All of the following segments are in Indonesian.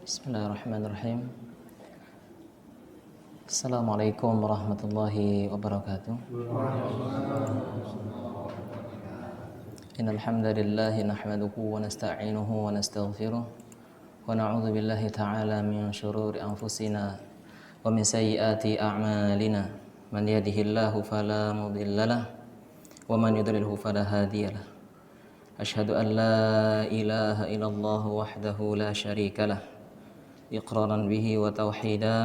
Bismillahirrahmanirrahim. Assalamualaikum warahmatullahi wabarakatuh. Innal hamdalillah nahmaduhu wa nasta'inuhu wa nastaghfiruh wa na'udzu billahi ta'ala min shururi anfusina wa min sayyiati a'malina. Man yahdihillahu fala mudhillalah wa man yudlilhu fala hadiyalah. Asyhadu an la ilaha illallah wahdahu la syarikalah إقرارا به وتوحيدا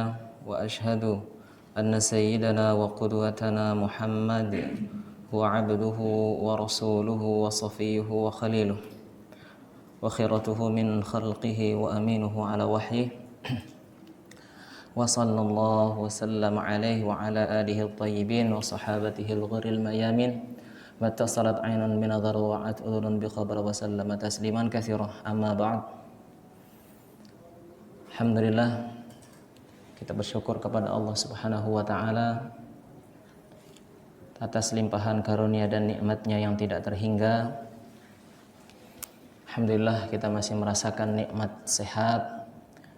وأشهد أن سيدنا وقدوتنا محمد هو عبده ورسوله وصفيه وخليله وخيرته من خلقه وأمينه على وحيه وصلى الله وسلم عليه وعلى آله الطيبين وصحابته الغر الميامين ما اتصلت عين بنظر ووعت أذن بخبر وسلم تسليما كثيرا أما بعد. Alhamdulillah, kita bersyukur kepada Allah Subhanahu wa ta'ala atas limpahan karunia dan nikmatnya yang tidak terhingga. Alhamdulillah, kita masih merasakan nikmat sehat,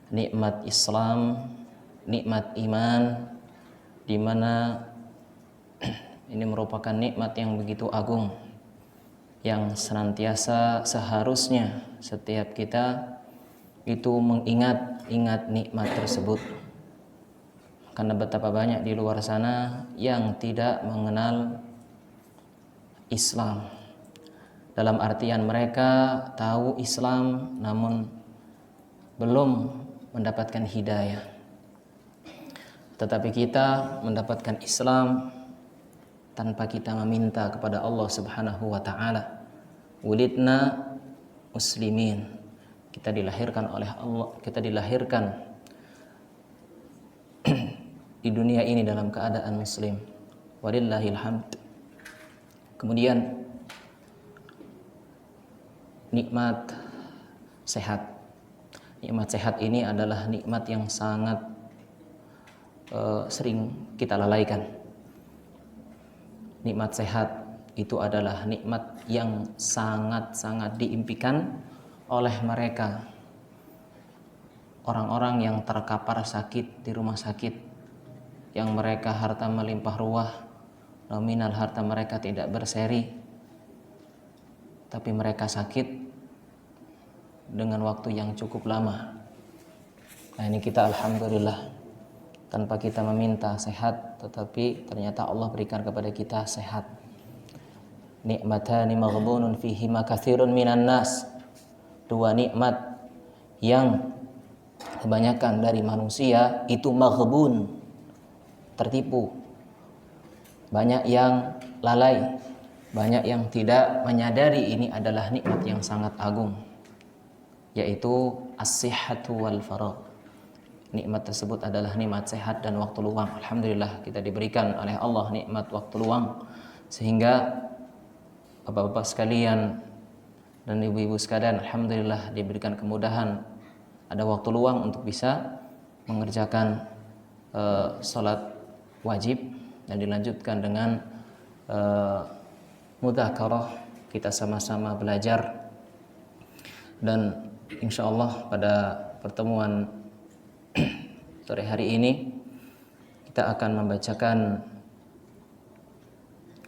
nikmat Islam, nikmat iman, di mana ini merupakan nikmat yang begitu agung, yang senantiasa seharusnya setiap kita itu mengingat nikmat tersebut. Karena betapa banyak di luar sana yang tidak mengenal Islam. Dalam artian mereka tahu Islam namun belum mendapatkan hidayah. Tetapi kita mendapatkan Islam tanpa kita meminta kepada Allah Subhanahu wa ta'ala. Wulidna muslimin. Kita dilahirkan oleh Allah, kita dilahirkan di dunia ini dalam keadaan muslim. Walillahil hamd. Kemudian nikmat sehat. Nikmat sehat ini adalah nikmat yang sangat sering kita lalaikan. Nikmat sehat itu adalah nikmat yang sangat-sangat diimpikan oleh mereka, orang-orang yang terkapar sakit di rumah sakit, yang mereka harta melimpah ruah, nominal harta mereka tidak berseri, tapi mereka sakit dengan waktu yang cukup lama. Nah, ini kita alhamdulillah tanpa kita meminta sehat, tetapi ternyata Allah berikan kepada kita sehat. Nikmatani maghbunun fihima katsirun minan nas. Dua nikmat yang kebanyakan dari manusia itu maghbun, tertipu. Banyak yang lalai, banyak yang tidak menyadari ini adalah nikmat yang sangat agung, yaitu as-sihhatu wal faragh. Nikmat tersebut adalah nikmat sehat dan waktu luang. Alhamdulillah kita diberikan oleh Allah nikmat waktu luang, sehingga bapak-bapak sekalian dan ibu-ibu sekalian, alhamdulillah diberikan kemudahan, ada waktu luang untuk bisa mengerjakan salat wajib dan dilanjutkan dengan mudzakarah, kita sama-sama belajar. Dan insyaallah pada pertemuan sore hari ini kita akan membacakan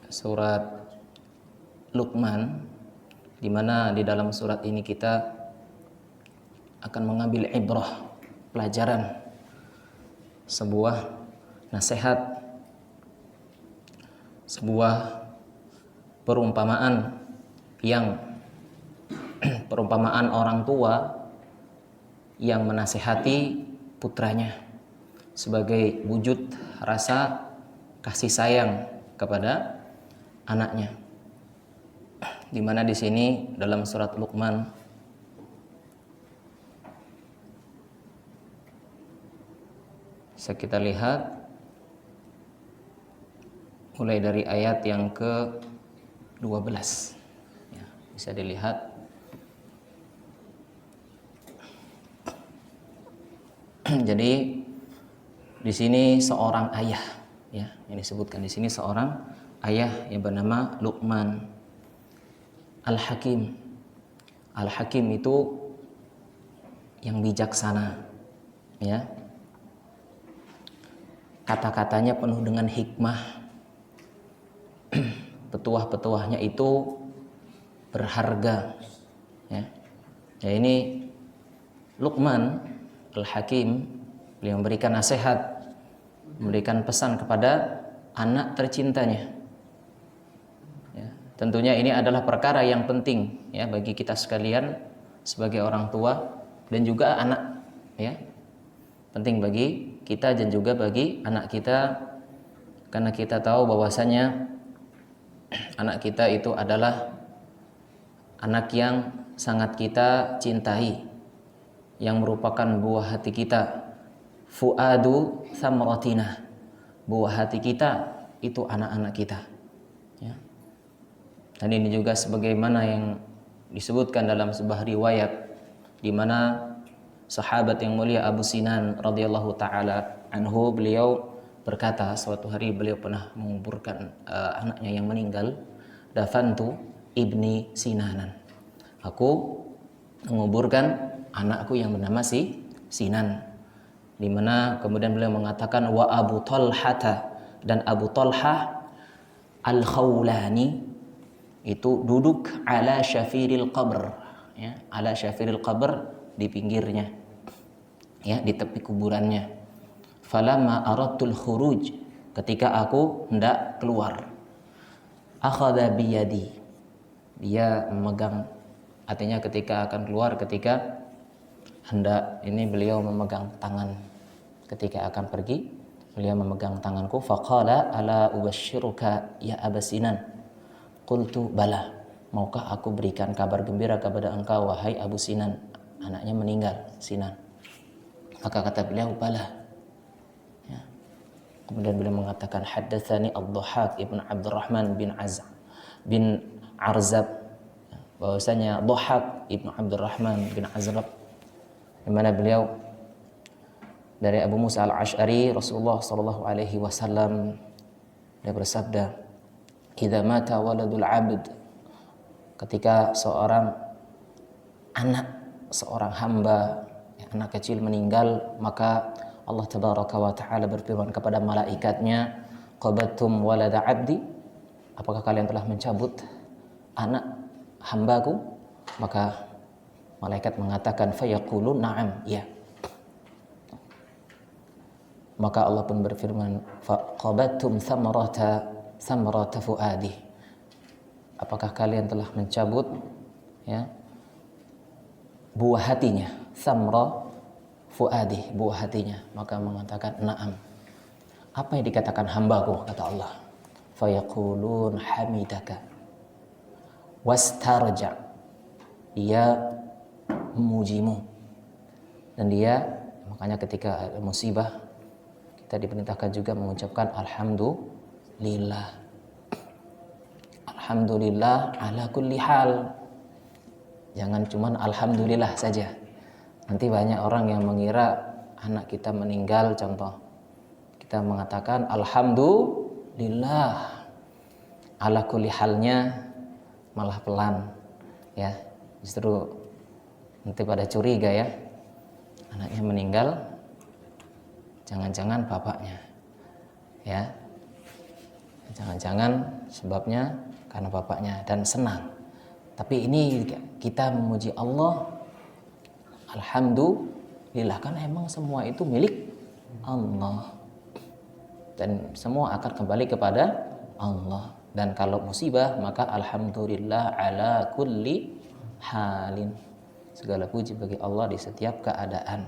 surat Luqman, di mana di dalam surat ini kita akan mengambil ibrah, pelajaran, sebuah nasihat, sebuah perumpamaan yang perumpamaan orang tua yang menasehati putranya sebagai wujud rasa kasih sayang kepada anaknya. Di mana di sini dalam surat Luqman bisa kita lihat mulai dari ayat yang ke-12 ya, bisa dilihat. Jadi di sini seorang ayah ya, yang disebutkan di sini seorang ayah yang bernama Luqman Al-Hakim. Al-Hakim itu yang bijaksana ya. Kata-katanya penuh dengan hikmah. Petuah-petuahnya itu berharga ya. Ya, ini Luqman Al-Hakim, beliau memberikan nasihat, memberikan pesan kepada anak tercintanya ya. Tentunya ini adalah perkara yang penting ya bagi kita sekalian sebagai orang tua dan juga anak ya. Penting bagi kita dan juga bagi anak kita, karena kita tahu bahwasanya anak kita itu adalah anak yang sangat kita cintai, yang merupakan buah hati kita. Fuadu thamratina, buah hati kita itu anak-anak kita ya. Dan ini juga sebagaimana yang disebutkan dalam sebuah riwayat di mana sahabat yang mulia Abu Sinan radhiyallahu taala anhu, beliau berkata suatu hari beliau pernah menguburkan anaknya yang meninggal. Dafantu ibni Sinanan, aku menguburkan anakku yang bernama Sinan. Di mana kemudian beliau mengatakan wa Abu Talhata, dan Abu Talhah Al-Khawlani itu duduk ala syafiril qabr ya, ala syafiril qabr, di pinggirnya ya, di tepi kuburannya. Falamma aradtul khuruj, ketika aku hendak keluar, akhadha biyadi, dia memegang, artinya ketika akan keluar, ketika hendak ini beliau memegang tangan, ketika akan pergi beliau memegang tanganku. Faqala ala ubashiruka ya Aba Sinan, qultu bala, maukah aku berikan kabar gembira kepada engkau wahai Abu Sinan, anaknya meninggal Sinan. Maka kata beliau bala ya. Kemudian beliau mengatakan haddatsani Ad-Dhahhak ibn Abdurrahman bin Arzab, bahwasanya Dhahhak ibn Abdurrahman bin Arzab, di mana beliau dari Abu Musa Al-Asy'ari, Rasulullah sallallahu alaihi wasallam dia bersabda, "Idza mata waladul 'abd," ketika seorang anak, seorang hamba, anak kecil meninggal, maka Allah tabaraka wa taala berfirman kepada malaikatnya, "Qabattum walada 'abdi?" Apakah kalian telah mencabut anak hambaku? Maka malaikat mengatakan fayaqulu na'am, ya. Maka Allah pun berfirman faqabattum thamrata fuadi, apakah kalian telah mencabut ya buah hatinya, thamra fuadi, buah hatinya. Maka mengatakan na'am. Apa yang dikatakan hambaku, kata Allah, fayaqulun hamidaka wastarja, dia memujimu, dan dia, makanya ketika ada musibah kita diperintahkan juga mengucapkan alhamdulillah, alhamdulillah ala kulli hal. Jangan cuman alhamdulillah saja. Nanti banyak orang yang mengira anak kita meninggal, contoh kita mengatakan alhamdulillah ala kulli halnya, malah pelan ya, justru nanti pada curiga ya, anaknya meninggal jangan-jangan bapaknya ya, jangan-jangan sebabnya karena bapaknya, dan senang. Tapi ini kita memuji Allah, alhamdulillah, kan emang semua itu milik Allah dan semua akan kembali kepada Allah. Dan kalau musibah maka alhamdulillah ala kulli halin, Segala puji bagi Allah di setiap keadaan,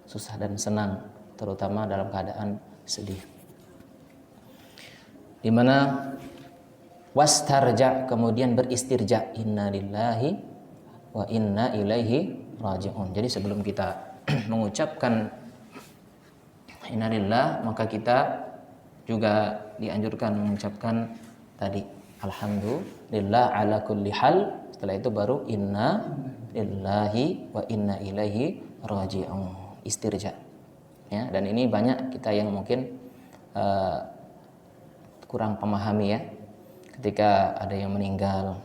susah dan senang, terutama dalam keadaan sedih. Di mana wastarja, kemudian beristirja, inna lillahi wa inna ilaihi raji'un. Jadi sebelum kita mengucapkan inna lillah, maka kita juga dianjurkan mengucapkan tadi alhamdulillah ala kulli hal. Setelah itu baru inna lillahi wa inna ilaihi raji'un, istirja. Ya, dan ini banyak kita yang mungkin kurang pemahami ya. Ketika ada yang meninggal,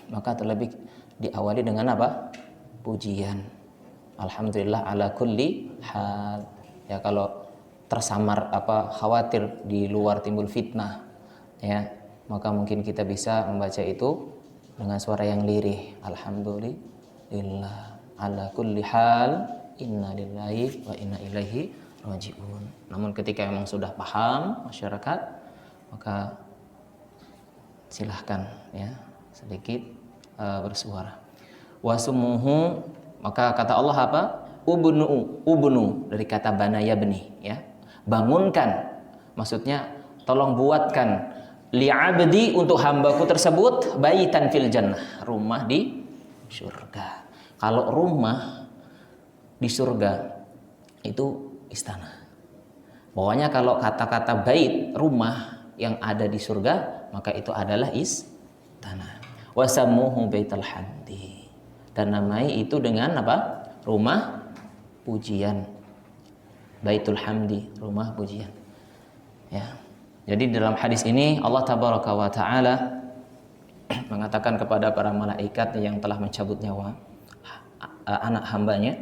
maka terlebih diawali dengan apa? Pujian. Alhamdulillah ala kulli hal. Ya, kalau tersamar khawatir di luar timbul fitnah, ya, maka mungkin kita bisa membaca itu dengan suara yang lirih. Alhamdulillah ala kulli hal, inna lillahi wa inna ilaihi raji'un. Namun ketika memang sudah paham masyarakat, maka silahkan ya sedikit bersuara. Wasumuhu, maka kata Allah apa? Ubnu dari kata bana yabni, ya. Bangunkan. Maksudnya tolong buatkan li'abdi, untuk hambaku tersebut, baitan fil jannah, rumah di surga. Kalau rumah di surga itu istana. Pokoknya kalau kata-kata bait, rumah yang ada di surga, maka itu adalah istana. Wasammuhu baitul hamdi, dan namai itu dengan apa? Rumah pujian. Baitul hamdi, rumah pujian. Ya. Jadi dalam hadis ini Allah tabaraka wa taala mengatakan kepada para malaikat yang telah mencabut nyawa anak hambanya,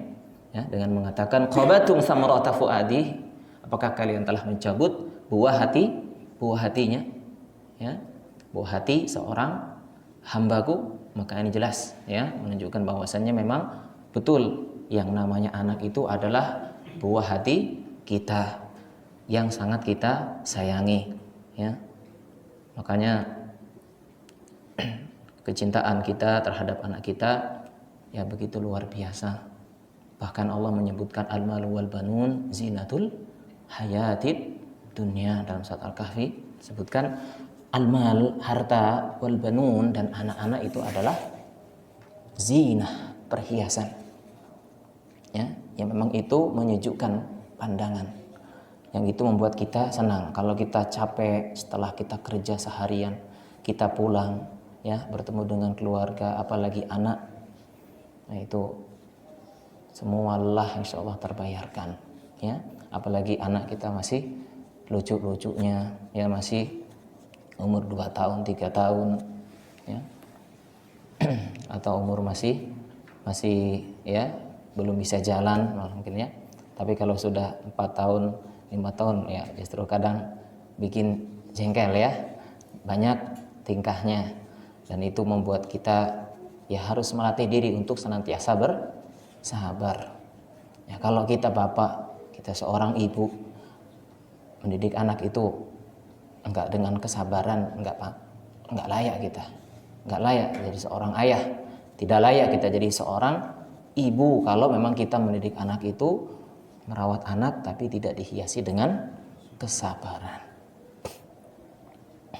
ya, dengan mengatakan qabatum samarata fuadi, apakah kalian telah mencabut buah hatinya, ya, buah hati seorang hambaku. Maka ini jelas ya menunjukkan bahwasannya memang betul yang namanya anak itu adalah buah hati kita yang sangat kita sayangi, ya. Makanya kecintaan kita terhadap anak kita ya begitu luar biasa. Bahkan Allah menyebutkan al-malu wal banun zinatul hayatid dunya. Dalam surat Al-Kahfi disebutkan al-mal, harta, wal banun, dan anak-anak itu adalah zinah, perhiasan. Ya, yang memang itu menyejukkan pandangan. Yang itu membuat kita senang. Kalau kita capek setelah kita kerja seharian, kita pulang ya bertemu dengan keluarga, apalagi anak. Nah, itu semua lelah insya Allah terbayarkan, ya. Apalagi anak kita masih lucu-lucunya, ya, masih umur 2 tahun, 3 tahun, ya. Atau umur masih ya belum bisa jalan mungkin ya. Tapi kalau sudah 4 tahun, 5 tahun ya justru kadang bikin jengkel ya. Banyak tingkahnya, dan itu membuat kita ya harus melatih diri untuk senantiasa bersabar. Ya, kalau kita bapak, kita seorang ibu, mendidik anak itu enggak dengan kesabaran, enggak layak kita. Enggak layak jadi seorang ayah. Tidak layak kita jadi seorang ibu kalau memang kita mendidik anak itu, merawat anak tapi tidak dihiasi dengan kesabaran.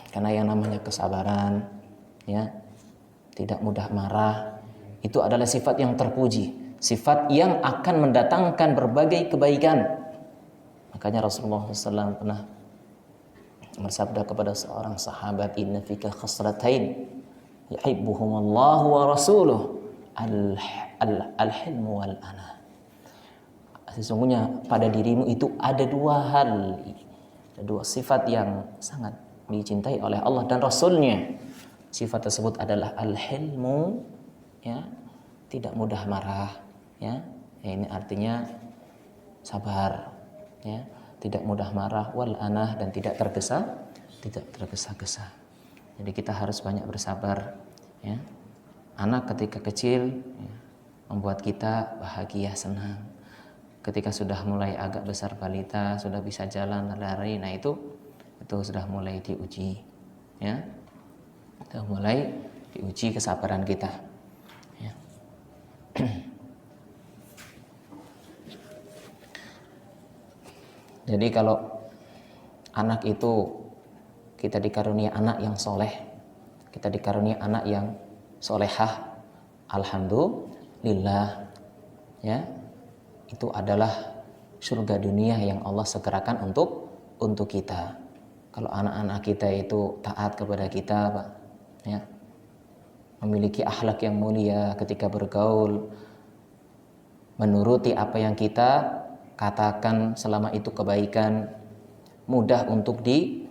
Karena yang namanya kesabaran, ya, tidak mudah marah, itu adalah sifat yang terpuji, sifat yang akan mendatangkan berbagai kebaikan. Makanya Rasulullah SAW pernah bersabda kepada seorang sahabat, inna fika khaslatain yuhibbuhumullahu wa rasuluh al-hilmu wal ana. Sesungguhnya pada dirimu itu ada 2 hal, ada 2 sifat yang sangat dicintai oleh Allah dan Rasulnya. Sifat tersebut adalah al-hilmu, ya, tidak mudah marah, ya. Ini artinya sabar, ya, tidak mudah marah, wal anah, dan tidak tergesa-gesa. Jadi kita harus banyak bersabar, ya. Anak ketika kecil ya, membuat kita bahagia, senang. Ketika sudah mulai agak besar balita, sudah bisa jalan, lari, nah itu sudah mulai diuji, ya. Sudah mulai diuji kesabaran kita, ya. Jadi kalau anak itu kita dikarunia anak yang soleh, kita dikarunia anak yang solehah, alhamdulillah, ya, itu adalah surga dunia yang Allah segerakan untuk kita. Kalau anak-anak kita itu taat kepada kita, Pak, ya, memiliki akhlak yang mulia ketika bergaul, menuruti apa yang kita katakan selama itu kebaikan, mudah untuk dikandani,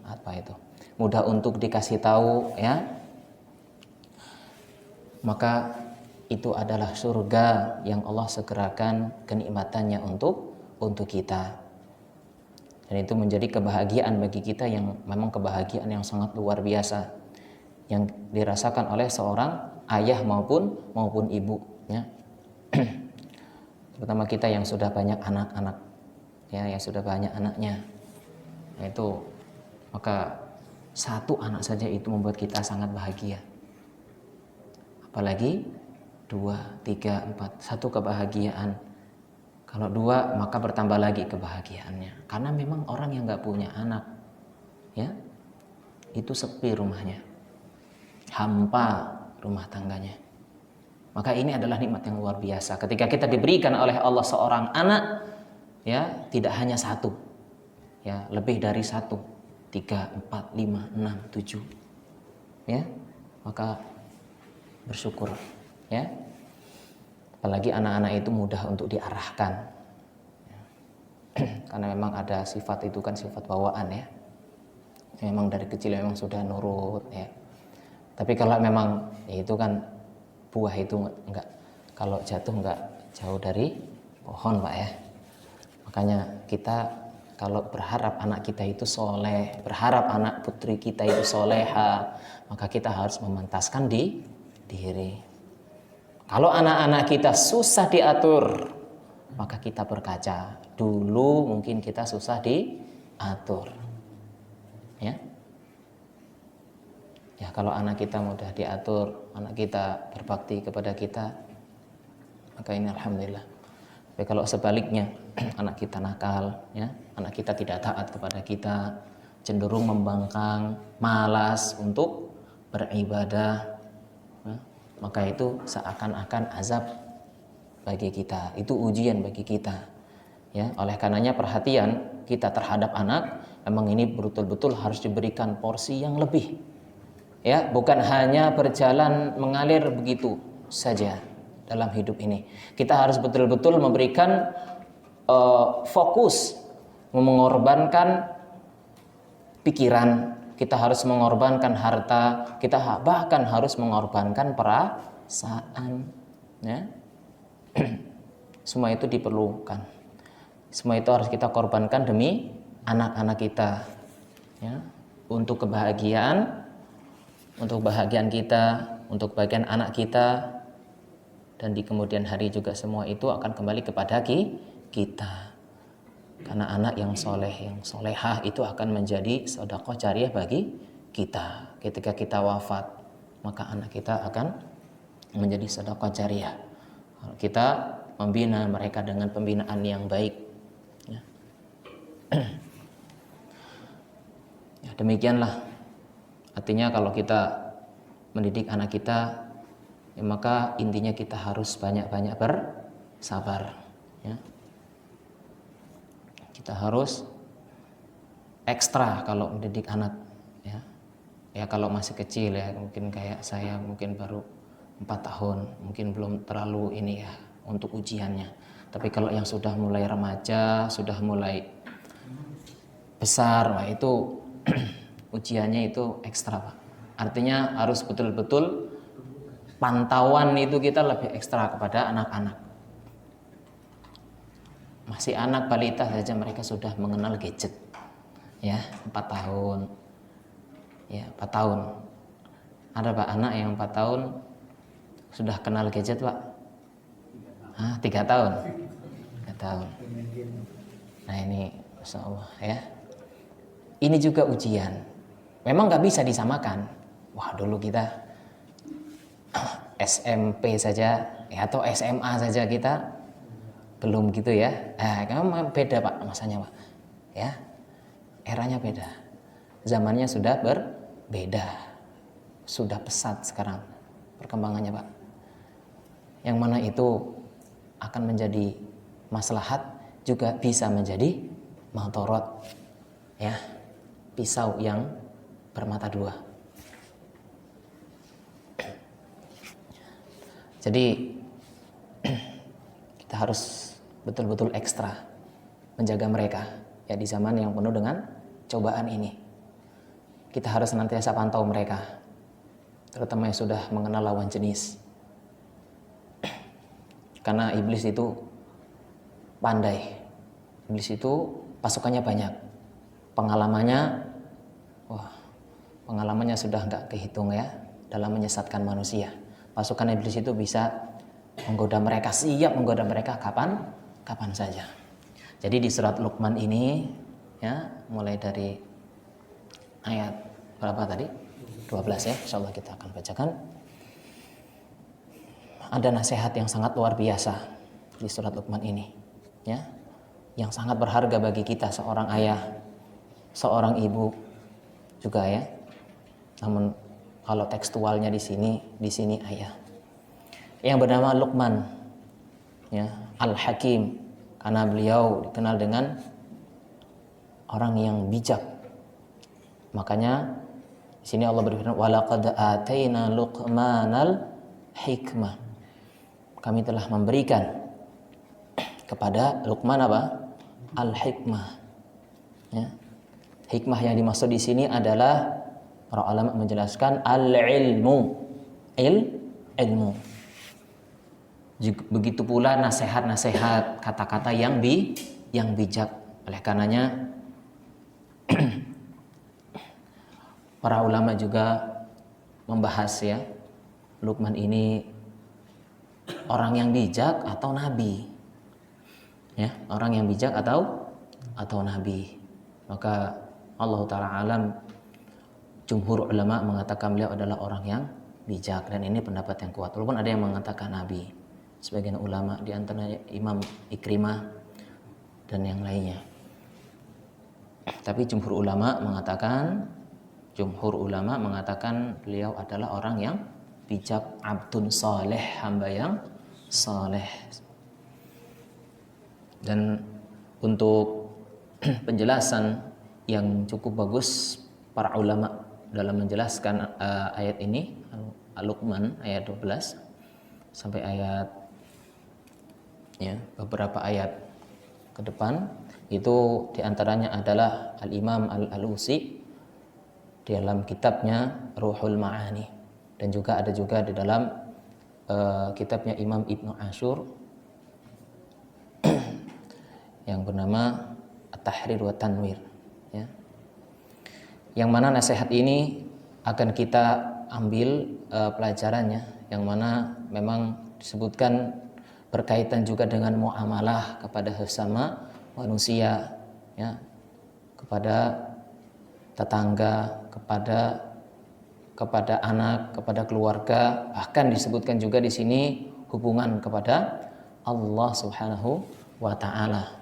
apa itu? Mudah untuk dikasih tahu, ya. Maka itu adalah surga yang Allah segerakan kenikmatannya untuk kita. Dan itu menjadi kebahagiaan bagi kita yang memang kebahagiaan yang sangat luar biasa, yang dirasakan oleh seorang ayah maupun ibu, ya. Terutama kita yang sudah banyak anak-anak, ya, yang sudah banyak anaknya, itu maka satu anak saja itu membuat kita sangat bahagia. Apalagi 2, 3, 4, satu kebahagiaan. Kalau 2 maka bertambah lagi kebahagiaannya. Karena memang orang yang nggak punya anak, ya, itu sepi rumahnya, hampa rumah tangganya. Maka ini adalah nikmat yang luar biasa. Ketika kita diberikan oleh Allah seorang anak, ya, tidak hanya satu, ya, lebih dari 1, 3, 4, 5, 6, 7, ya, maka bersyukur, ya. Apalagi anak-anak itu mudah untuk diarahkan, karena memang ada sifat itu kan sifat bawaan, ya. Memang dari kecil memang sudah nurut, ya. Tapi kalau memang ya itu kan buah itu enggak, kalau jatuh enggak jauh dari pohon, Pak, ya. Makanya kita kalau berharap anak kita itu soleh, berharap anak putri kita itu soleha, maka kita harus memantaskan diri. Kalau anak-anak kita susah diatur, maka kita berkaca. Dulu mungkin kita susah diatur, ya. Ya, kalau anak kita mudah diatur, anak kita berbakti kepada kita, maka ini alhamdulillah. Tapi kalau sebaliknya, anak kita nakal, ya, anak kita tidak taat kepada kita, cenderung membangkang, malas untuk beribadah, ya, maka itu seakan-akan azab bagi kita, itu ujian bagi kita, ya. Oleh karenanya perhatian kita terhadap anak memang ini betul-betul harus diberikan porsi yang lebih. Ya, bukan hanya berjalan mengalir begitu saja dalam hidup ini. Kita harus betul-betul memberikan fokus, mengorbankan pikiran, kita harus mengorbankan harta, kita bahkan harus mengorbankan perasaan, ya. Semua itu diperlukan. Semua itu harus kita korbankan demi anak-anak kita, ya, untuk kebahagiaan, untuk kebahagiaan kita, untuk kebahagiaan anak kita, dan di kemudian hari juga semua itu akan kembali kepada kita. Karena anak yang soleh, yang solehah itu akan menjadi sedekah jariyah bagi kita. Ketika kita wafat, maka anak kita akan menjadi sedekah jariyah. Kita membina mereka dengan pembinaan yang baik, ya. Ya, demikianlah. Artinya kalau kita mendidik anak kita, ya, maka intinya kita harus banyak-banyak bersabar, ya. Kita harus ekstra kalau mendidik anak, ya. Ya kalau masih kecil, ya, mungkin kayak saya mungkin baru 4 tahun, mungkin belum terlalu ini, ya, untuk ujiannya. Tapi kalau yang sudah mulai remaja, sudah mulai besar, nah itu ujiannya itu ekstra, Pak. Artinya harus betul-betul pantauan itu kita lebih ekstra kepada anak-anak. Masih anak balita saja mereka sudah mengenal gadget, ya, 4 tahun, ya, 4 tahun. Ada, Pak, anak yang 4 tahun sudah kenal gadget, Pak. 3 tahun. 3 tahun. Nah ini Masya Allah, ya. Ini juga ujian. Memang gak bisa disamakan. Wah, dulu kita SMP saja, ya, atau SMA saja kita belum gitu ya. Kamu beda Pak masanya Pak. Ya, eranya beda. Zamannya sudah berbeda. Sudah pesat sekarang perkembangannya Pak. Yang mana itu akan menjadi maslahat juga bisa menjadi madharat. Ya, pisau yang bermata dua. Jadi kita harus betul-betul ekstra menjaga mereka ya di zaman yang penuh dengan cobaan ini. Kita harus senantiasa pantau mereka, terutama yang sudah mengenal lawan jenis. Karena iblis itu pandai. Iblis itu pasukannya banyak. Pengalamannya sudah nggak kehitung ya dalam menyesatkan manusia. Pasukan iblis itu bisa menggoda mereka, siap menggoda mereka kapan saja. Jadi di surat Luqman ini ya, mulai dari ayat berapa tadi? 12 ya, insyaallah kita akan bacakan. Ada nasihat yang sangat luar biasa di surat Luqman ini ya, yang sangat berharga bagi kita seorang ayah, seorang ibu juga ya. Namun kalau tekstualnya di sini ayah. Yang bernama Luqman ya, Al-Hakim, karena beliau dikenal dengan orang yang bijak. Makanya di sini Allah berfirman, "Walaqad ataina Luqmanal hikmah." Kami telah memberikan kepada Luqman apa? Al-hikmah. Ya. Hikmah yang dimaksud di sini adalah para ulama menjelaskan al-ilmu. Ilmu. Begitu pula nasihat-nasihat, kata-kata yang bijak. Oleh karenanya para ulama juga membahas ya, Luqman ini orang yang bijak atau nabi. Ya, orang yang bijak atau nabi. Maka Allah taala alam, jumhur ulama mengatakan beliau adalah orang yang bijak, dan ini pendapat yang kuat. Walaupun ada yang mengatakan nabi. Sebagian ulama di antaranya Imam Ikrimah dan yang lainnya. Tapi jumhur ulama mengatakan beliau adalah orang yang bijak, abdun saleh, hamba yang saleh. Dan untuk penjelasan yang cukup bagus para ulama dalam menjelaskan ayat ini, Al-Luqman ayat 12 sampai ayat ya, beberapa ayat ke depan, itu diantaranya adalah Al-Imam Al-Alusi di dalam kitabnya Ruhul Ma'ani, dan juga ada juga di dalam kitabnya Imam Ibnu Ashur yang bernama At-Tahrir wa Tanwir ya. Yang mana nasihat ini akan kita ambil pelajarannya, yang mana memang disebutkan berkaitan juga dengan muamalah kepada sesama manusia ya, kepada tetangga, kepada anak, kepada keluarga, bahkan disebutkan juga di sini hubungan kepada Allah Subhanahu wa taala.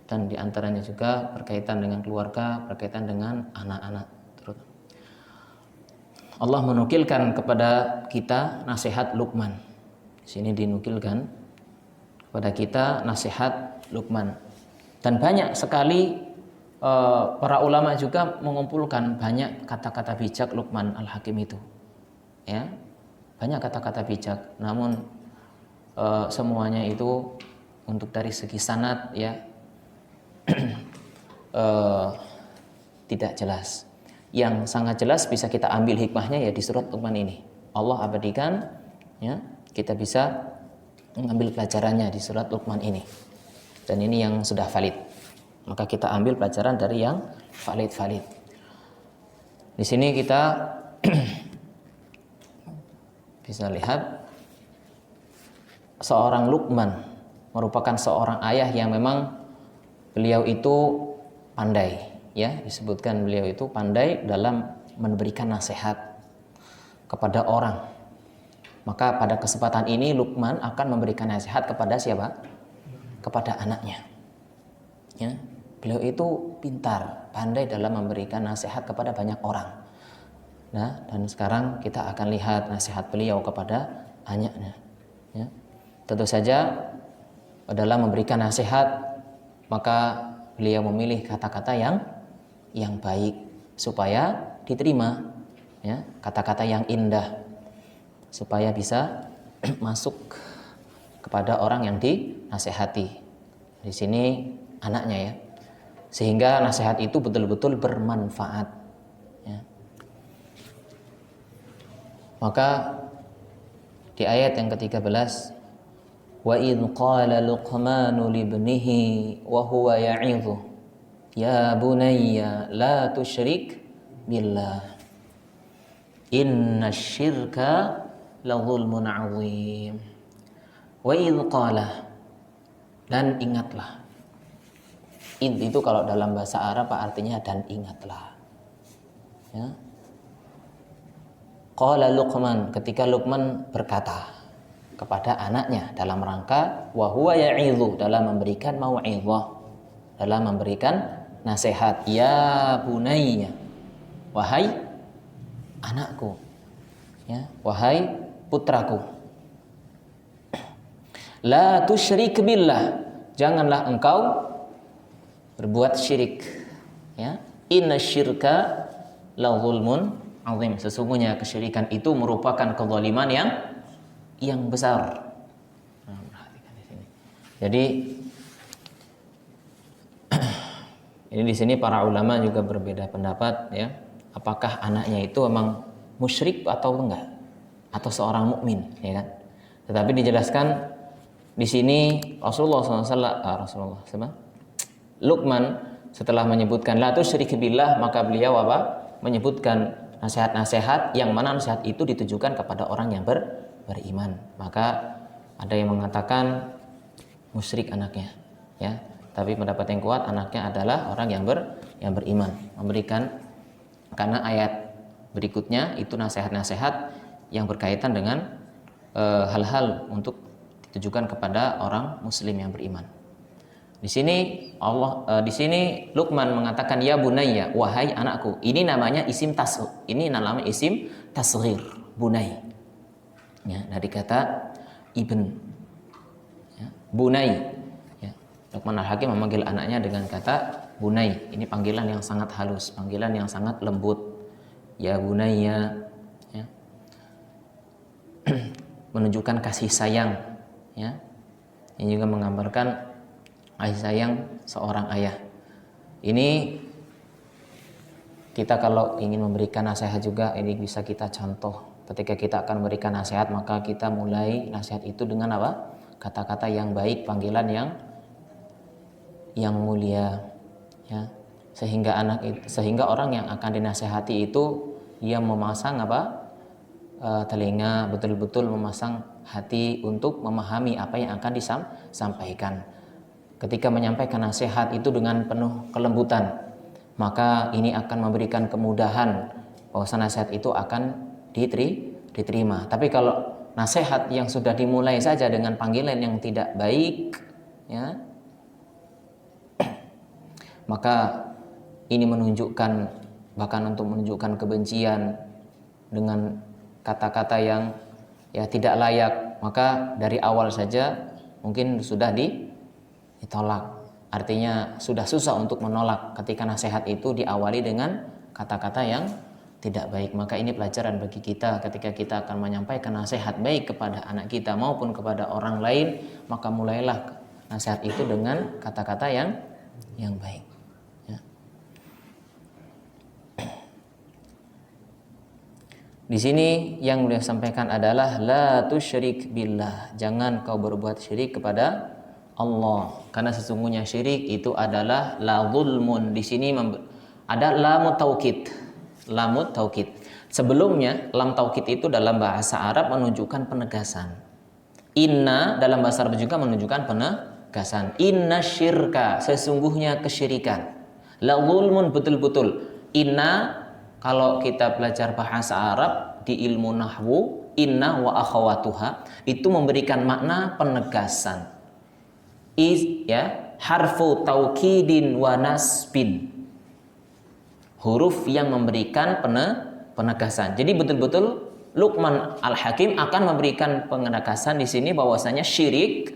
Dan diantaranya juga berkaitan dengan keluarga, berkaitan dengan anak-anak. Allah menukilkan kepada kita nasihat Luqman. Di sini dinukilkan kepada kita nasihat Luqman. Dan banyak sekali para ulama juga mengumpulkan banyak kata-kata bijak Luqman Al-Hakim itu. Ya. Banyak kata-kata bijak, namun semuanya itu untuk dari segi sanad ya tidak jelas. Yang sangat jelas bisa kita ambil hikmahnya ya di surat Luqman ini. Allah abadikan ya, kita bisa mengambil pelajarannya di surat Luqman ini. Dan ini yang sudah valid. Maka kita ambil pelajaran dari yang valid. Di sini kita bisa lihat seorang Luqman merupakan seorang ayah yang memang beliau itu pandai ya, disebutkan beliau itu pandai dalam memberikan nasihat kepada orang. Maka pada kesempatan ini Luqman akan memberikan nasihat kepada siapa? kepada anaknya. Ya, beliau itu pintar, pandai dalam memberikan nasihat kepada banyak orang. Nah, dan sekarang kita akan lihat nasihat beliau kepada anaknya. Ya. Tentu saja dalam memberikan nasihat maka beliau memilih kata-kata yang baik supaya diterima, ya, kata-kata yang indah supaya bisa masuk kepada orang yang dinasehati. Di sini anaknya ya, sehingga nasihat itu betul-betul bermanfaat. Ya. Maka di ayat yang ke-13, wa idh qala Luqmanu libnihi wa huwa ya'idhu ya bunayya la tusyrik billah inna syirka la zulmun 'azim. Wa idh qala, dan ingatlah. Id itu kalau dalam bahasa Arab artinya dan ingatlah. Ya. Qala Luqman, ketika Luqman berkata kepada anaknya dalam rangka wa huwa ya'idhu, dalam memberikan mau'izah, dalam memberikan nasihat. Ya bunayya, wahai anakku, ya, wahai putraku, la tusyrik billah, janganlah engkau berbuat syirik, ya. Inna syirka la zulmun azim, sesungguhnya kesyirikan itu merupakan kezaliman yang besar. Nah, perhatikan di sini. Jadi ini di sini para ulama juga berbeda pendapat, ya, apakah anaknya itu memang musyrik atau enggak, atau seorang mukmin, ya kan? Tetapi dijelaskan di sini Rasulullah SAW, Luqman setelah menyebutkan la tusyrik billah, maka beliau menyebutkan nasihat-nasihat yang mana nasihat itu ditujukan kepada orang yang beriman. Maka ada yang mengatakan musyrik anaknya, ya. Tapi pendapat yang kuat anaknya adalah orang yang beriman, memberikan, karena ayat berikutnya itu nasihat-nasihat yang berkaitan dengan hal-hal untuk ditujukan kepada orang muslim yang beriman. Di sini Luqman mengatakan ya bunayya, wahai anakku. Ini namanya isim tasghir, bunay. Ya, dari kata ibn. Ya, bunay. Ya. Luqman Al-Hakim memanggil anaknya dengan kata bunay. Ini panggilan yang sangat halus, panggilan yang sangat lembut. Ya bunayya. Ya. Menunjukkan kasih sayang, ya. Ini juga menggambarkan kasih sayang seorang ayah. Ini kita kalau ingin memberikan nasihat juga, ini bisa kita contoh. Ketika kita akan memberikan nasihat, maka kita mulai nasihat itu dengan apa? Kata-kata yang baik, panggilan yang mulia, ya. Sehingga orang yang akan dinasehati itu dia memasang telinga, betul-betul memasang hati untuk memahami apa yang akan disampaikan. Ketika menyampaikan nasihat itu dengan penuh kelembutan, maka ini akan memberikan kemudahan bahwa nasihat itu akan diterima. Tapi kalau nasihat yang sudah dimulai saja dengan panggilan yang tidak baik, ya, maka ini menunjukkan, bahkan untuk menunjukkan kebencian dengan kata-kata yang ya tidak layak, maka dari awal saja mungkin sudah ditolak. Artinya sudah susah untuk menolak ketika nasihat itu diawali dengan kata-kata yang tidak baik. Maka ini pelajaran bagi kita ketika kita akan menyampaikan nasihat baik kepada anak kita maupun kepada orang lain, maka mulailah nasihat itu dengan kata-kata yang baik, ya. Di sini yang beliau sampaikan adalah la tusyrik billah, jangan kau berbuat syirik kepada Allah, karena sesungguhnya syirik itu adalah la zulmun. Di sini ada lamut taukid. Sebelumnya lam taukid itu dalam bahasa Arab menunjukkan penegasan. Inna dalam bahasa Arab juga menunjukkan penegasan. Inna syirka, sesungguhnya kesyirikan. La zulmun, betul-betul. Inna, kalau kita belajar bahasa Arab di ilmu nahwu, inna wa akhawatuha itu memberikan makna penegasan. harfu taukidin wa nasbin. Huruf yang memberikan penegasan. Jadi betul-betul Luqman Al-Hakim akan memberikan penegasan di sini bahwasanya syirik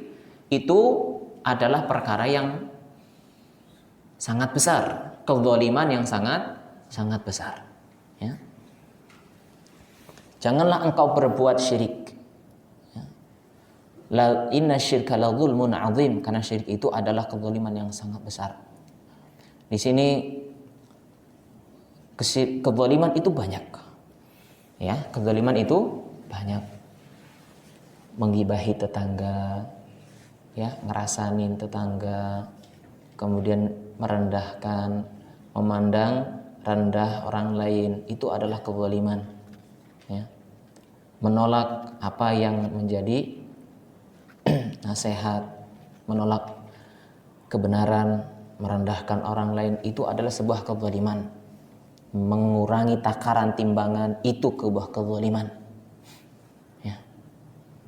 itu adalah perkara yang sangat besar, kezaliman yang sangat besar. Ya. Janganlah engkau berbuat syirik. La inna syirka la dzulmun adzim, karena syirik itu adalah kezaliman yang sangat besar. Di sini kezaliman itu banyak. Ya, kezaliman itu banyak. Menggibahi tetangga, ya, ngerasanin tetangga, kemudian merendahkan, memandang rendah orang lain, itu adalah kezaliman. Ya. Menolak apa yang menjadi nasihat, menolak kebenaran, merendahkan orang lain, itu adalah sebuah kezaliman. Mengurangi takaran timbangan, itu sebuah kezaliman. Ya.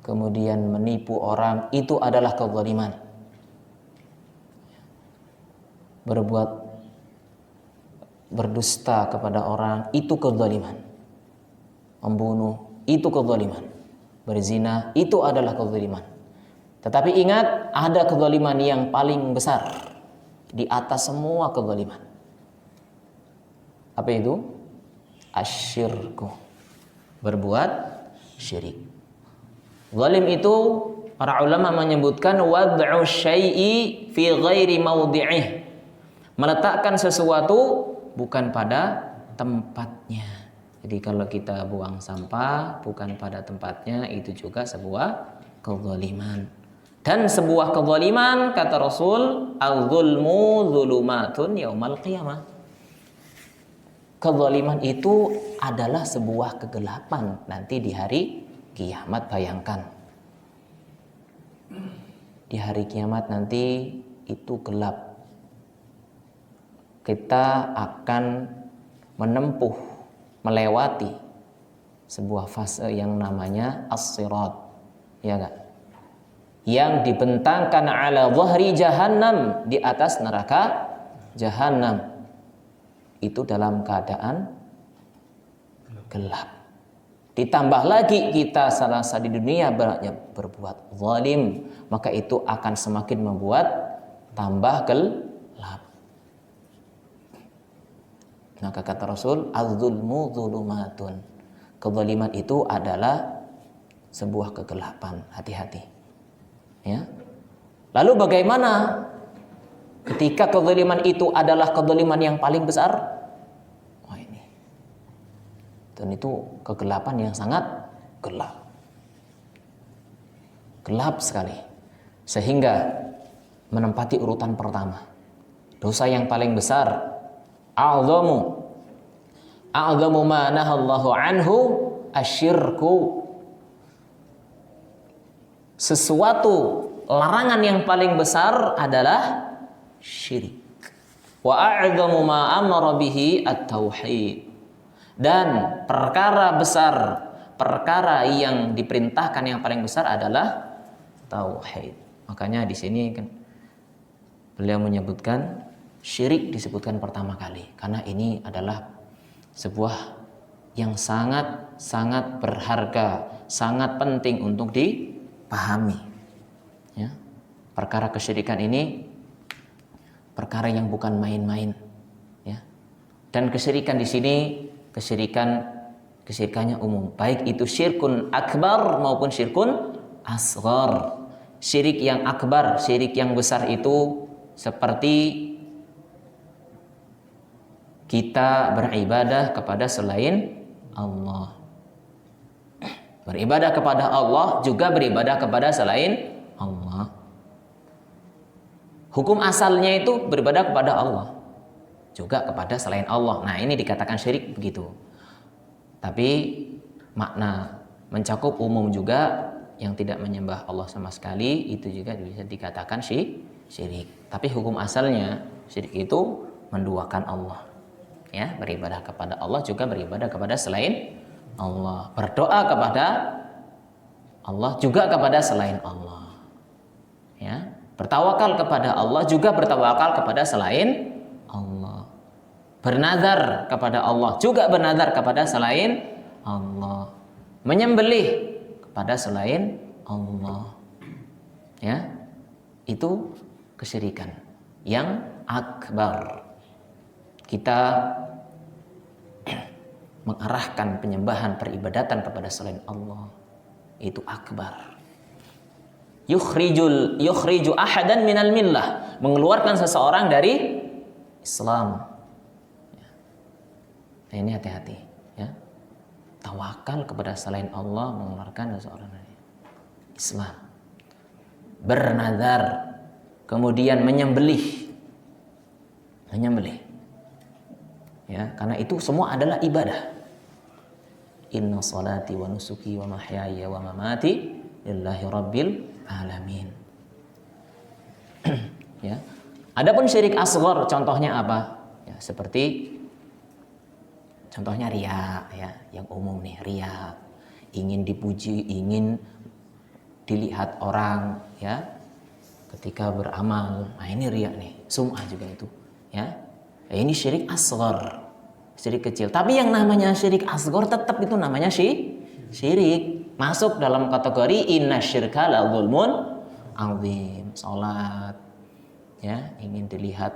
Kemudian menipu orang, itu adalah kezaliman. Berdusta kepada orang, itu kezaliman. Membunuh, itu kezaliman. Berzina, itu adalah kezaliman. Tetapi ingat, ada kezaliman yang paling besar di atas semua kezaliman. Apa itu? Asyirku. Berbuat syirik. Zalim itu para ulama menyebutkan wad'u syai'i fi ghairi mawdi'ih. Meletakkan sesuatu bukan pada tempatnya. Jadi kalau kita buang sampah bukan pada tempatnya, itu juga sebuah kezaliman. Dan sebuah kezaliman, kata Rasul, al-zulmu zulumatun yaumal qiyamah. Kezaliman itu adalah sebuah kegelapan nanti di hari kiamat. Bayangkan, di hari kiamat nanti itu gelap. Kita akan menempuh, melewati sebuah fase yang namanya as-sirat, ya enggak? Yang dibentangkan ala dhahri jahannam, di atas neraka jahannam. Itu dalam keadaan gelap. Ditambah lagi kita selasa di dunia banyak berbuat zalim, maka itu akan semakin membuat tambah gelap. Maka kata Rasul, az-zulmu zulumatun. Kezaliman itu adalah sebuah kegelapan. Hati-hati. Ya. Lalu bagaimana ketika kezaliman itu adalah kezaliman yang paling besar? Wah, ini. Dan itu kegelapan yang sangat gelap. Gelap sekali. Sehingga menempati urutan pertama. Dosa yang paling besar, a'zamu ma nahallahu anhu asyirku. Sesuatu larangan yang paling besar adalah syirik. Wa a'zamu ma amara bihi at-tauhid. Dan perkara besar, perkara yang diperintahkan yang paling besar adalah tauhid. Makanya di sini kan beliau menyebutkan syirik disebutkan pertama kali, karena ini adalah sebuah yang sangat berharga, sangat penting untuk dipahami. Ya. Perkara kesyirikan ini perkara yang bukan main-main. Ya. Dan kesyirikan di sini kesyirikannya umum, baik itu syirkun akbar maupun syirkun asghar. Syirik yang akbar, syirik yang besar itu seperti kita beribadah kepada selain Allah. Beribadah kepada Allah juga beribadah kepada selain Allah. Hukum asalnya itu beribadah kepada Allah, juga kepada selain Allah. Nah, ini dikatakan syirik begitu. Tapi makna mencakup umum juga, yang tidak menyembah Allah sama sekali itu juga bisa dikatakan syirik. Tapi hukum asalnya syirik itu menduakan Allah. Ya, beribadah kepada Allah juga beribadah kepada selain Allah. Berdoa kepada Allah juga kepada selain Allah. Ya. Bertawakal kepada Allah juga bertawakal kepada selain Allah. Bernazar kepada Allah juga bernazar kepada selain Allah. Menyembelih kepada selain Allah. Ya. Itu kesyirikan yang akbar. Kita mengarahkan penyembahan peribadatan kepada selain Allah itu akbar. Yukhriju ahadan minal millah, mengeluarkan seseorang dari Islam. Nah, ini hati-hati ya. Tawakal kepada selain Allah mengeluarkan seseorang dari Islam. Bernazar, kemudian menyembelih. Ya, karena itu semua adalah ibadah. Inna salati wa nusuki wa mahyaya wa mamati lillahi rabbil alamin. Ya. Adapun syirik asghar contohnya apa? Ya, seperti contohnya riya ya, yang umum nih, riya. Ingin dipuji, ingin dilihat orang ya ketika beramal. Nah, ini riya nih, sum'ah juga itu, ya. Nah, ini syirik asghar. Syirik kecil. Tapi yang namanya syirik asghar tetap itu namanya syirik. Masuk dalam kategori innasyirka la dzulmun azim. Salat ya, ingin dilihat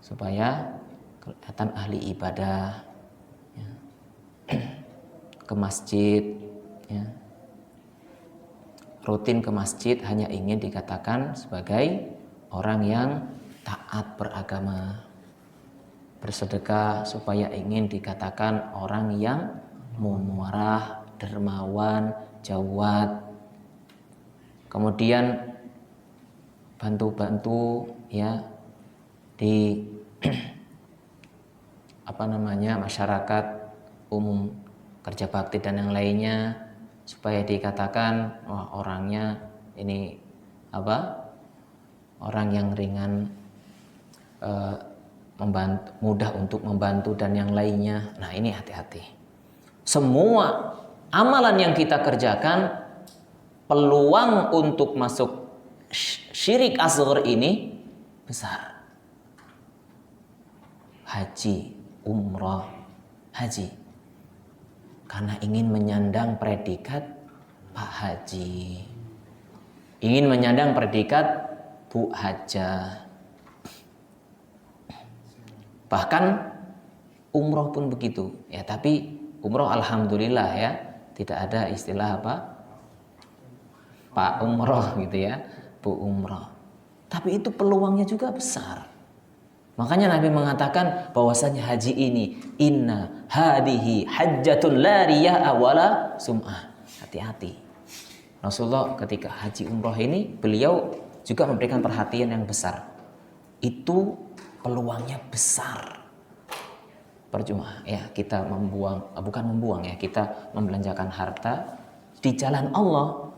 supaya kelihatan ahli ibadah ya. Ke masjid ya. Rutin ke masjid hanya ingin dikatakan sebagai orang yang taat beragama. Bersedekah supaya ingin dikatakan orang yang mumarah, dermawan, jawad. Kemudian bantu-bantu ya di masyarakat umum, kerja bakti dan yang lainnya supaya dikatakan wah orangnya ini orang yang ringan, mudah untuk membantu dan yang lainnya. Nah, ini hati-hati. Semua amalan yang kita kerjakan, peluang untuk masuk syirik asghar ini besar. Haji, umrah, haji. Karena ingin menyandang predikat Pak Haji. Ingin menyandang predikat Bu Hajah. Bahkan umroh pun begitu. Ya, tapi umroh alhamdulillah ya, tidak ada istilah Pak umroh gitu ya, Bu umroh. Tapi itu peluangnya juga besar. Makanya Nabi mengatakan bahwasanya haji ini inna hadihi hajjatun la riya'a wala sum'ah. Hati-hati. Rasulullah ketika haji umroh ini beliau juga memberikan perhatian yang besar. Itu peluangnya besar. Percuma ya kita kita membelanjakan harta di jalan Allah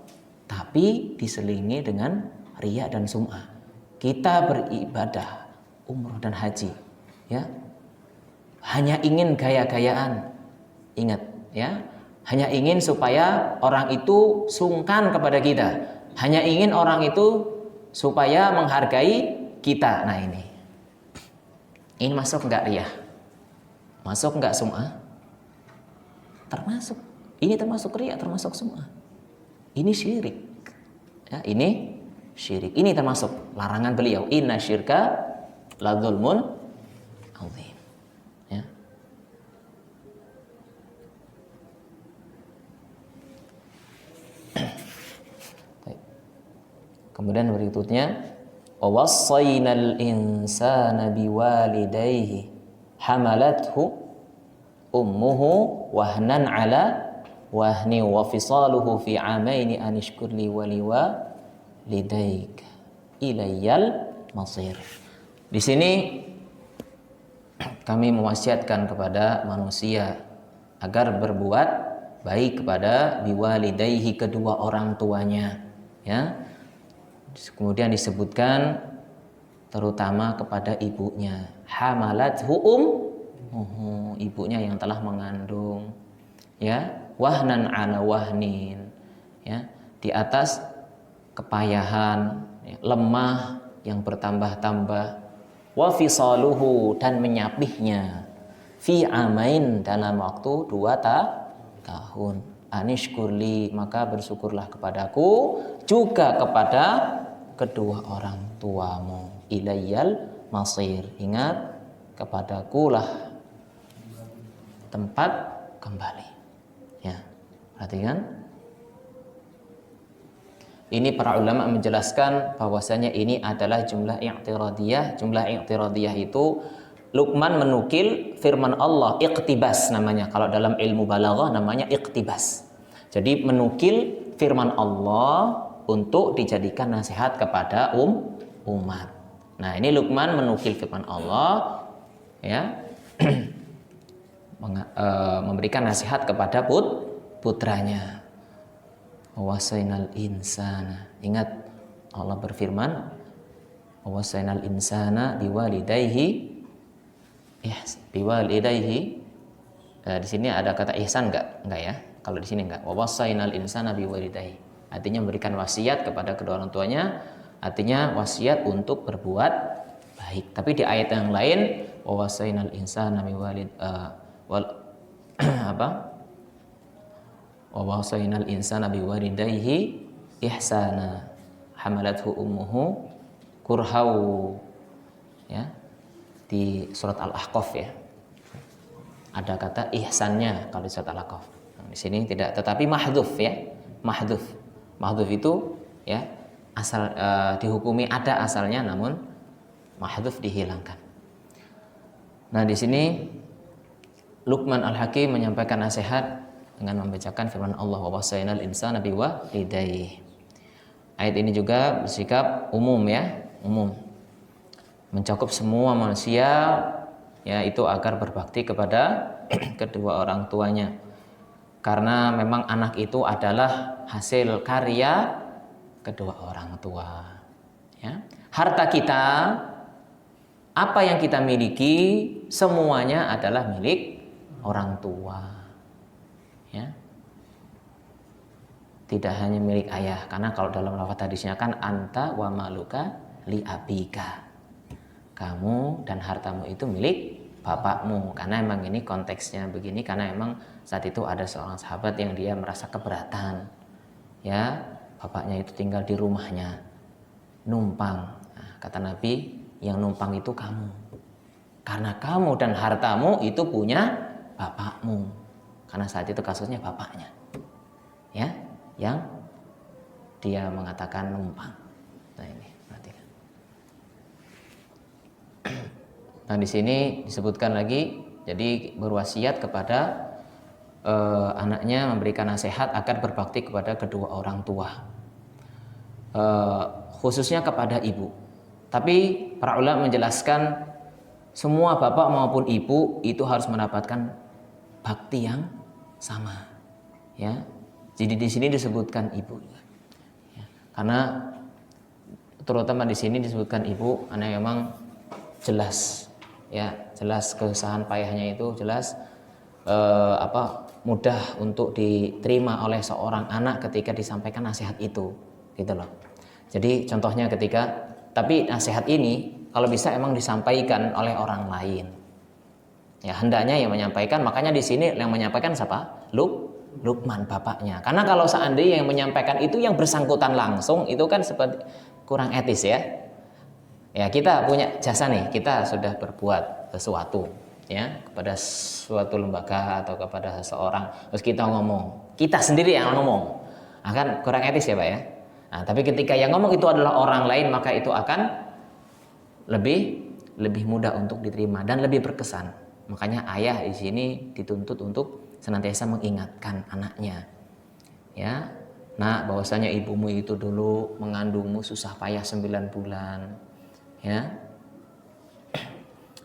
tapi diselingi dengan riya dan sum'ah. Kita beribadah umroh dan haji ya hanya ingin gaya-gayaan. Ingat ya, hanya ingin supaya orang itu sungkan kepada kita, hanya ingin orang itu supaya menghargai kita. Nah, ini masuk enggak riya? Masuk enggak sum'ah? Termasuk. Ini termasuk riya, termasuk sum'ah. Ini syirik ya, ini syirik. Ini termasuk larangan beliau, inna syirka la dzulmun azim ya. Kemudian berikutnya wa wassaynal insana biwalidayhi hamalathu ummuhu wahnan ala wahni wa fisaluhu fi amaini an ishkur li wa liwalidayk ilayyal masir. Di sini kami mewasiatkan kepada manusia agar berbuat baik kepada biwalidayhi, kedua orang tuanya ya. Kemudian disebutkan terutama kepada ibunya, hamalathu ibunya yang telah mengandung ya, wahnan ala wahnin ya, di atas kepayahan ya, lemah yang bertambah-tambah, wa fisaluhu dan menyapihnya, fi amain dalam waktu 2 tahun. Anishkurli maka bersyukurlah kepadaku juga kepada kedua orang tuamu. Ilayyal masir, ingat kepadaku lah tempat kembali. Ya, perhatikan. Ini para ulama menjelaskan bahwasanya ini adalah jumlah i'tiradiyah. Jumlah i'tiradiyah itu Luqman menukil firman Allah, iqtibas namanya. Kalau dalam ilmu balaghah namanya iqtibas. Jadi menukil firman Allah untuk dijadikan nasihat kepada umat. Nah, ini Luqman menukil firman Allah, ya, memberikan nasihat kepada putranya. Wasainal insana. Ingat Allah berfirman, wasainal insana biwalidayhi biwalidayhi. Di sini ada kata ihsan enggak ya? Kalau di sini enggak. Wasainal insana biwalidayhi. Artinya memberikan wasiat kepada kedua orang tuanya, artinya wasiat untuk berbuat baik. Tapi di ayat yang lain, wasainal insana biwalid wa wasainal insana biwalidayhi ihsana hamalathu ummuhu kurhau, ya, di surat Al-Ahqaf, ya, ada kata ihsannya kalau di surat Al-Ahqaf. Di sini tidak, tetapi mahdhuf, ya, mahdhuf itu, ya, asal dihukumi ada asalnya namun mahdhuf dihilangkan. Nah, di sini Luqman Al-Hakim menyampaikan nasihat dengan membacakan firman Allah, wa wasainal insana biwalidayhi. Ayat ini juga bersikap umum, ya, umum, mencakup semua manusia, ya, itu agar berbakti kepada kedua orang tuanya, karena memang anak itu adalah hasil karya kedua orang tua, ya. Harta kita, apa yang kita miliki, semuanya adalah milik orang tua, ya, tidak hanya milik ayah, karena kalau dalam lafaz hadisnya kan anta wa maluka li abika, kamu dan hartamu itu milik bapakmu. Karena emang ini konteksnya begini, karena emang saat itu ada seorang sahabat yang dia merasa keberatan, ya, bapaknya itu tinggal di rumahnya numpang. Nah, kata Nabi, yang numpang itu kamu, karena kamu dan hartamu itu punya bapakmu. Karena saat itu kasusnya bapaknya, ya, yang dia mengatakan numpang. Nah, ini perhatikan. Nah, di sini disebutkan lagi, jadi berwasiat kepada anaknya, memberikan nasihat agar berbakti kepada kedua orang tua, khususnya kepada ibu. Tapi para ulama menjelaskan semua bapak maupun ibu itu harus mendapatkan bakti yang sama, ya. Jadi di sini disebutkan ibu, ya, karena terutama di sini disebutkan ibu karena memang jelas, ya, jelas kesusahan payahnya itu jelas, mudah untuk diterima oleh seorang anak ketika disampaikan nasihat itu, gitu loh. Jadi contohnya tapi nasihat ini kalau bisa emang disampaikan oleh orang lain, ya, hendaknya yang menyampaikan. Makanya di sini yang menyampaikan siapa? Luqman, bapaknya. Karena kalau seandainya yang menyampaikan itu yang bersangkutan langsung, itu kan seperti kurang etis, ya. Ya, kita punya jasa nih, kita sudah berbuat sesuatu, ya, kepada suatu lembaga atau kepada seseorang, terus kita ngomong, kita sendiri yang ngomong, akan kurang etis, ya, Pak, ya. Nah, tapi ketika yang ngomong itu adalah orang lain, maka itu akan lebih mudah untuk diterima dan lebih berkesan. Makanya ayah di sini dituntut untuk senantiasa mengingatkan anaknya, ya, nak, bahwasanya ibumu itu dulu mengandungmu susah payah 9 bulan, ya,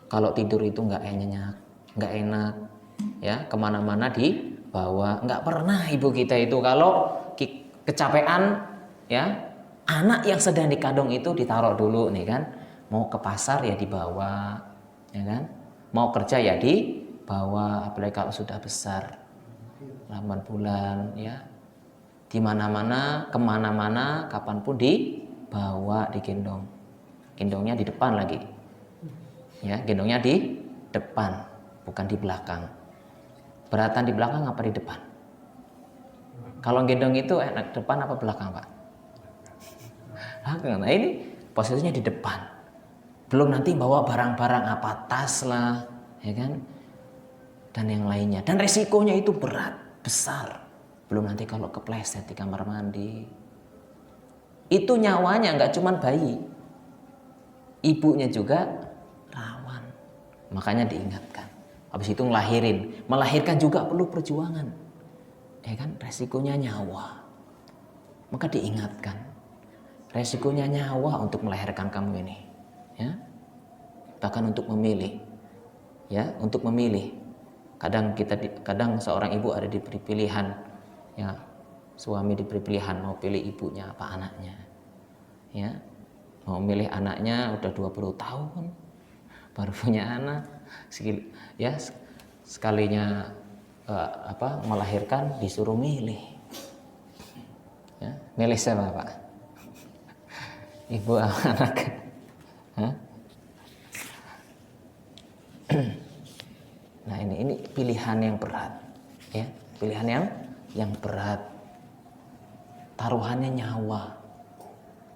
kalau tidur itu nggak enak, ya, kemana-mana dibawa, nggak pernah ibu kita itu kalau kecapean, ya, anak yang sedang dikandung itu ditaruh dulu nih kan, mau ke pasar ya dibawa, ya kan, mau kerja ya dibawa, apalagi kalau sudah besar 8 bulan, ya, di mana-mana, kemana-mana, kapanpun bawa digendong. Gendongnya di depan lagi. Ya, gendongnya di depan, bukan di belakang. Beratan di belakang apa di depan? Kalau gendong itu enak depan apa belakang, Pak? Nah, ini posisinya di depan. Belum nanti bawa barang-barang apa, tas lah, ya kan? Dan yang lainnya. Dan resikonya itu berat, besar. Belum nanti kalau kepleset di kamar mandi. Itu nyawanya nggak cuma bayi. Ibunya juga rawan. Makanya diingatkan. Habis itu ngelahirin. Melahirkan juga perlu perjuangan. Ya kan? Resikonya nyawa. Maka diingatkan. Resikonya nyawa untuk melahirkan kamu ini. Ya. Bahkan untuk memilih. Ya, untuk memilih. Kadang seorang ibu ada diberi pilihan. Ya, suami diberi pilihan mau pilih ibunya apa anaknya. Ya. Mau milih anaknya udah 20 tahun baru punya anak. Ya, sekalinya melahirkan disuruh milih. Ya, milih siapa, Pak? Ibu anak. Hah? Nah, ini pilihan yang berat, ya. Pilihan yang berat. Taruhannya nyawa.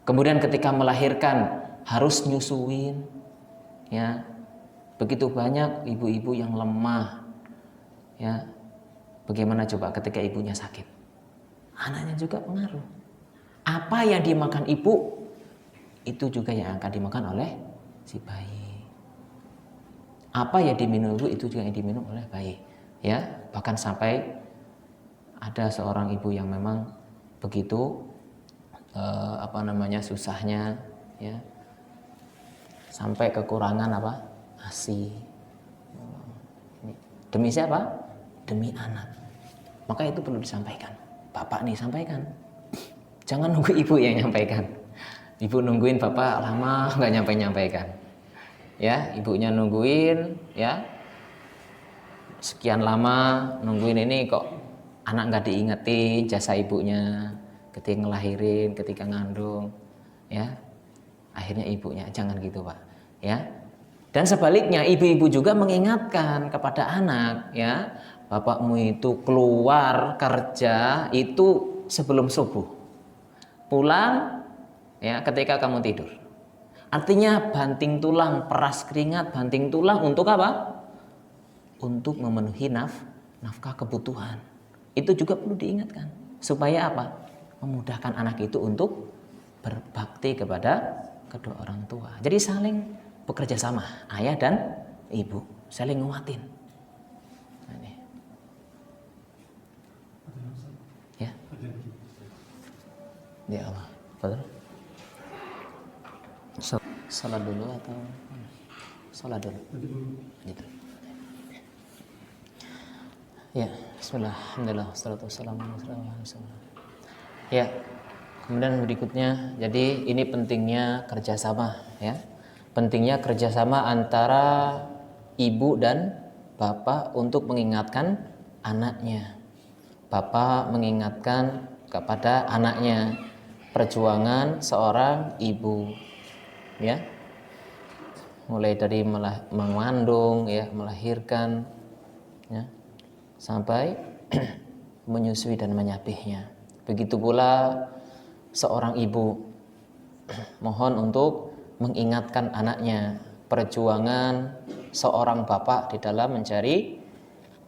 Kemudian ketika melahirkan harus nyusuin, ya. Begitu banyak ibu-ibu yang lemah, ya. Bagaimana coba ketika ibunya sakit? Anaknya juga pengaruh. Apa yang dimakan ibu itu juga yang akan dimakan oleh si bayi. Apa yang diminum ibu itu juga yang diminum oleh bayi. Ya, bahkan sampai ada seorang ibu yang memang begitu susahnya, ya, sampai kekurangan ASI. Demi siapa? Demi anak. Maka itu perlu disampaikan. Bapak nih sampaikan. Jangan nunggu ibu yang nyampaikan. Ibu nungguin bapak lama nggak nyampaikan. Ya, ibunya nungguin, ya, sekian lama nungguin ini kok anak nggak diingetin jasa ibunya ketika ngelahirin, ketika ngandung, ya. Akhirnya ibunya jangan gitu, Pak, ya. Dan sebaliknya ibu-ibu juga mengingatkan kepada anak, ya, bapakmu itu keluar kerja itu sebelum subuh, pulang ya ketika kamu tidur. Artinya banting tulang, peras keringat, banting tulang untuk apa? Untuk memenuhi nafkah kebutuhan. Itu juga perlu diingatkan. Supaya apa? Memudahkan anak itu untuk berbakti kepada kedua orang tua. Jadi saling bekerja sama, ayah dan ibu, saling nguatin. Nah, ini. Ya. Ya Allah. Betul. Salat dulu atau salat dulu? Gitu. Ya, bismillah, alhamdulillah, wassalatu wassalamu ala rasulillah. Ya, kemudian berikutnya, jadi ini pentingnya kerjasama, ya, pentingnya kerjasama antara ibu dan bapak untuk mengingatkan anaknya. Bapak mengingatkan kepada anaknya perjuangan seorang ibu, ya, mulai dari mengandung, ya, melahirkan, ya, sampai menyusui dan menyapihnya. Begitu pula seorang ibu mohon untuk mengingatkan anaknya perjuangan seorang bapak di dalam mencari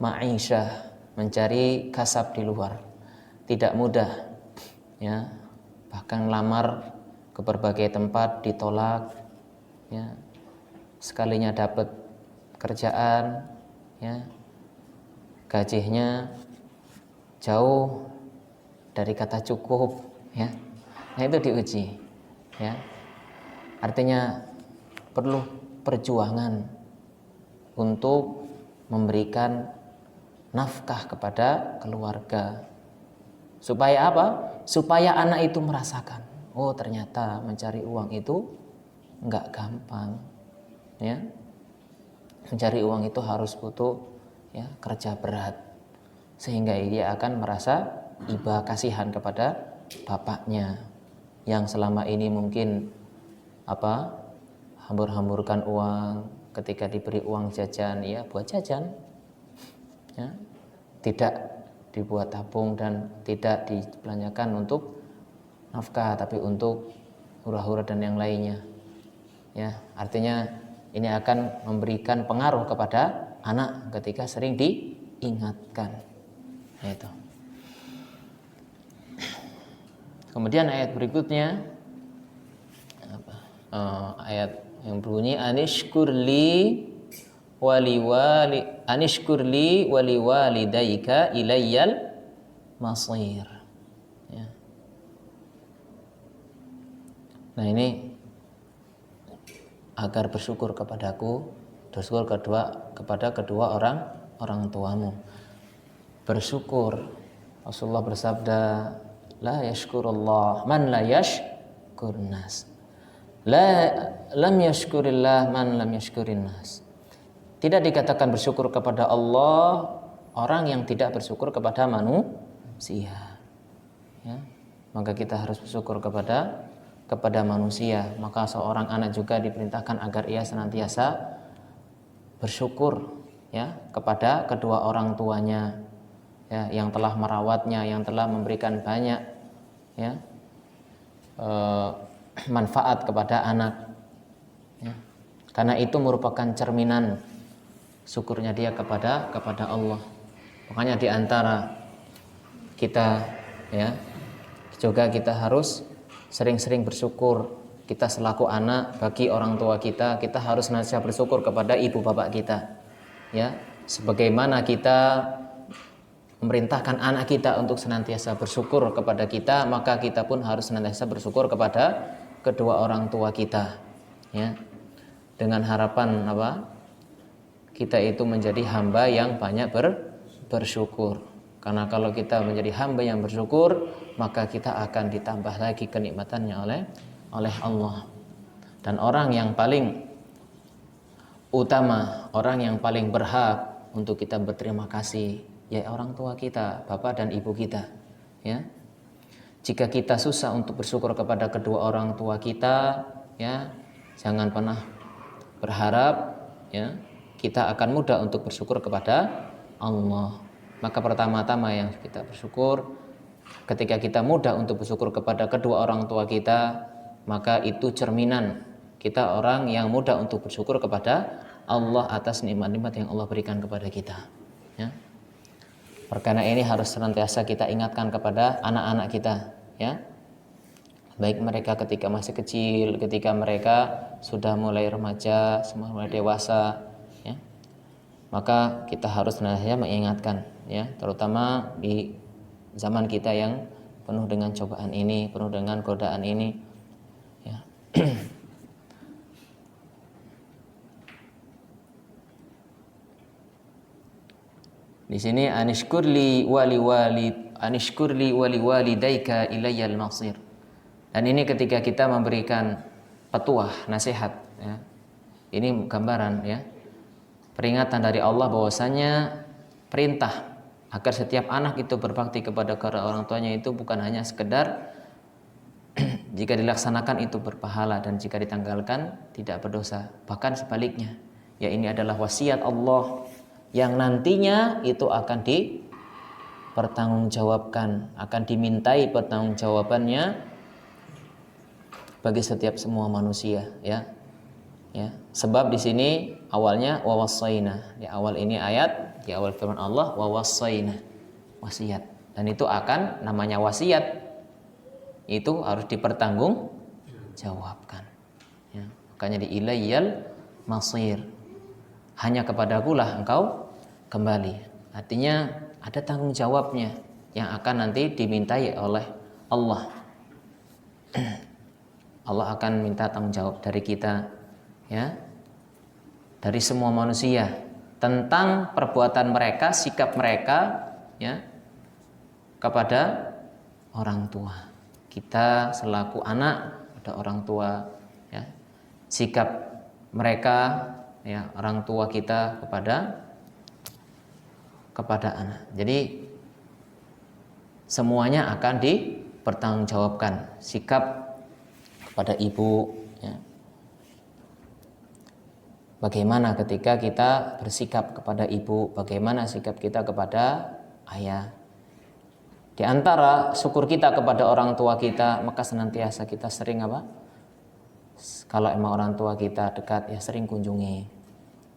ma'isyah, mencari kasab di luar. Tidak mudah, ya. Bahkan lamar ke berbagai tempat ditolak, ya. Sekalinya dapat kerjaan, ya, gajinya jauh dari kata cukup, ya. Nah, itu diuji, ya. Artinya perlu perjuangan untuk memberikan nafkah kepada keluarga. Supaya apa? Supaya anak itu merasakan, oh ternyata mencari uang itu enggak gampang, ya. Mencari uang itu harus butuh, ya, kerja berat, sehingga dia akan merasa iba kasihan kepada bapaknya, yang selama ini mungkin hambur-hamburkan uang ketika diberi uang jajan, ya buat jajan, ya, tidak dibuat tabung dan tidak dibelanjakan untuk nafkah, tapi untuk hura-hura dan yang lainnya. Ya, artinya ini akan memberikan pengaruh kepada anak ketika sering diingatkan. Itu. Kemudian ayat berikutnya ayat yang berbunyi anishkurli waliwalidayka ilayyal masir. Ya. Nah, ini agar bersyukur kepadaku, bersyukur kepada kedua orang tuamu. Bersyukur. Rasulullah bersabda, la yashkurullah man la yashkurun nas. Lam yashkurillah man lam yashkurin nas. Tidak dikatakan bersyukur kepada Allah orang yang tidak bersyukur kepada manusia. Ya. Maka kita harus bersyukur kepada manusia. Maka seorang anak juga diperintahkan agar ia senantiasa bersyukur, ya, kepada kedua orang tuanya, ya, yang telah merawatnya, yang telah memberikan banyak, ya, manfaat kepada anak, ya. Karena itu merupakan cerminan syukurnya dia kepada Allah. Makanya di antara kita, ya, juga kita harus sering-sering bersyukur. Kita selaku anak bagi orang tua kita harus senantiasa bersyukur kepada ibu bapak kita, ya. Sebagaimana kita memerintahkan anak kita untuk senantiasa bersyukur kepada kita, maka kita pun harus senantiasa bersyukur kepada kedua orang tua kita, ya, dengan harapan kita itu menjadi hamba yang banyak bersyukur. Karena kalau kita menjadi hamba yang bersyukur, maka kita akan ditambah lagi kenikmatannya oleh Allah. Dan orang yang paling utama, orang yang paling berhak untuk kita berterima kasih, ya orang tua kita, bapak dan ibu kita, ya. Jika kita susah untuk bersyukur kepada kedua orang tua kita, ya, jangan pernah berharap, ya, kita akan mudah untuk bersyukur kepada Allah. Maka pertama-tama yang kita bersyukur, ketika kita mudah untuk bersyukur kepada kedua orang tua kita, maka itu cerminan kita orang yang mudah untuk bersyukur kepada Allah atas nikmat-nikmat yang Allah berikan kepada kita, ya. Perkara ini harus senantiasa kita ingatkan kepada anak-anak kita, ya. Baik mereka ketika masih kecil, ketika mereka sudah mulai remaja, mulai dewasa, ya. Maka kita harus senantiasa mengingatkan, ya, terutama di zaman kita yang penuh dengan cobaan ini, penuh dengan godaan ini, ya. Di sini anishkurli waliwalidayka ilayyal masir. Dan ini ketika kita memberikan petuah, nasihat, ya. Ini gambaran, ya, peringatan dari Allah bahwasanya perintah agar setiap anak itu berbakti kepada kedua orang tuanya itu bukan hanya sekedar jika dilaksanakan itu berpahala dan jika ditanggalkan tidak berdosa. Bahkan sebaliknya, ya, ini adalah wasiat Allah yang nantinya itu akan dipertanggungjawabkan, akan dimintai pertanggungjawabannya bagi setiap semua manusia, ya. Ya, sebab di sini awalnya wawasaina. Di awal ini ayat, di awal firman Allah wawasaina, wasiat. Dan itu akan namanya wasiat itu harus dipertanggungjawabkan, ya. Makanya di ilayyal masir. Hanya kepadakulah engkau kembali. Artinya ada tanggung jawabnya yang akan nanti dimintai oleh Allah. Allah akan minta tanggung jawab dari kita, ya, dari semua manusia tentang perbuatan mereka, sikap mereka, ya, kepada orang tua. Kita selaku anak pada orang tua, ya, sikap mereka, ya, orang tua kita kepada anak. Jadi semuanya akan dipertanggungjawabkan, sikap kepada ibu, ya. Bagaimana ketika kita bersikap kepada ibu, bagaimana sikap kita kepada ayah. Di antara syukur kita kepada orang tua kita, maka senantiasa kita sering apa? Kalau emang orang tua kita dekat, ya sering kunjungi.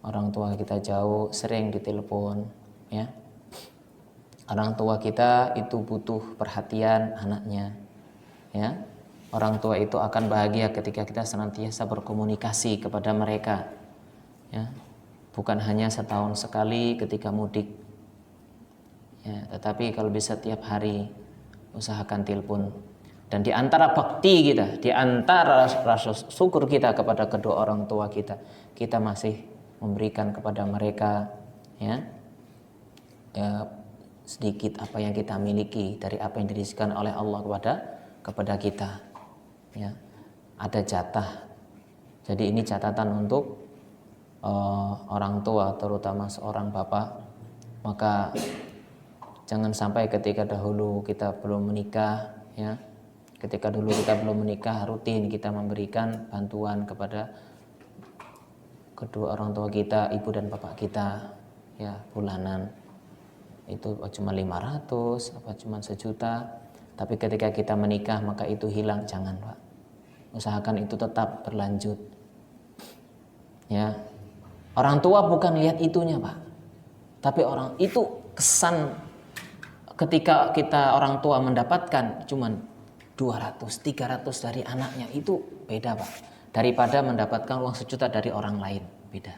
Orang tua kita jauh, sering ditelepon, ya. Orang tua kita itu butuh perhatian anaknya, ya. Orang tua itu akan bahagia ketika kita senantiasa berkomunikasi kepada mereka, ya. Bukan hanya setahun sekali ketika mudik, ya, tetapi kalau bisa tiap hari usahakan telepon. Dan di antara bakti kita, di antara rasa syukur kita kepada kedua orang tua kita, kita masih memberikan kepada mereka, ya, sedikit apa yang kita miliki dari apa yang dirizkikan oleh Allah kepada kita, ya. Ada jatah. Jadi ini catatan untuk orang tua, terutama seorang bapak. Maka jangan sampai ketika dahulu kita belum menikah, ya, ketika dulu kita belum menikah, rutin kita memberikan bantuan kepada kedua orang tua kita, ibu dan bapak kita, ya, bulanan. Itu cuma 500, apa cuma 1 juta. Tapi ketika kita menikah maka itu hilang. Jangan, Pak. Usahakan itu tetap berlanjut, ya. Orang tua bukan lihat itunya, Pak. Tapi orang itu kesan ketika kita orang tua mendapatkan cuma 200, 300 dari anaknya, itu beda, Pak. Daripada mendapatkan uang 1 juta dari orang lain, beda.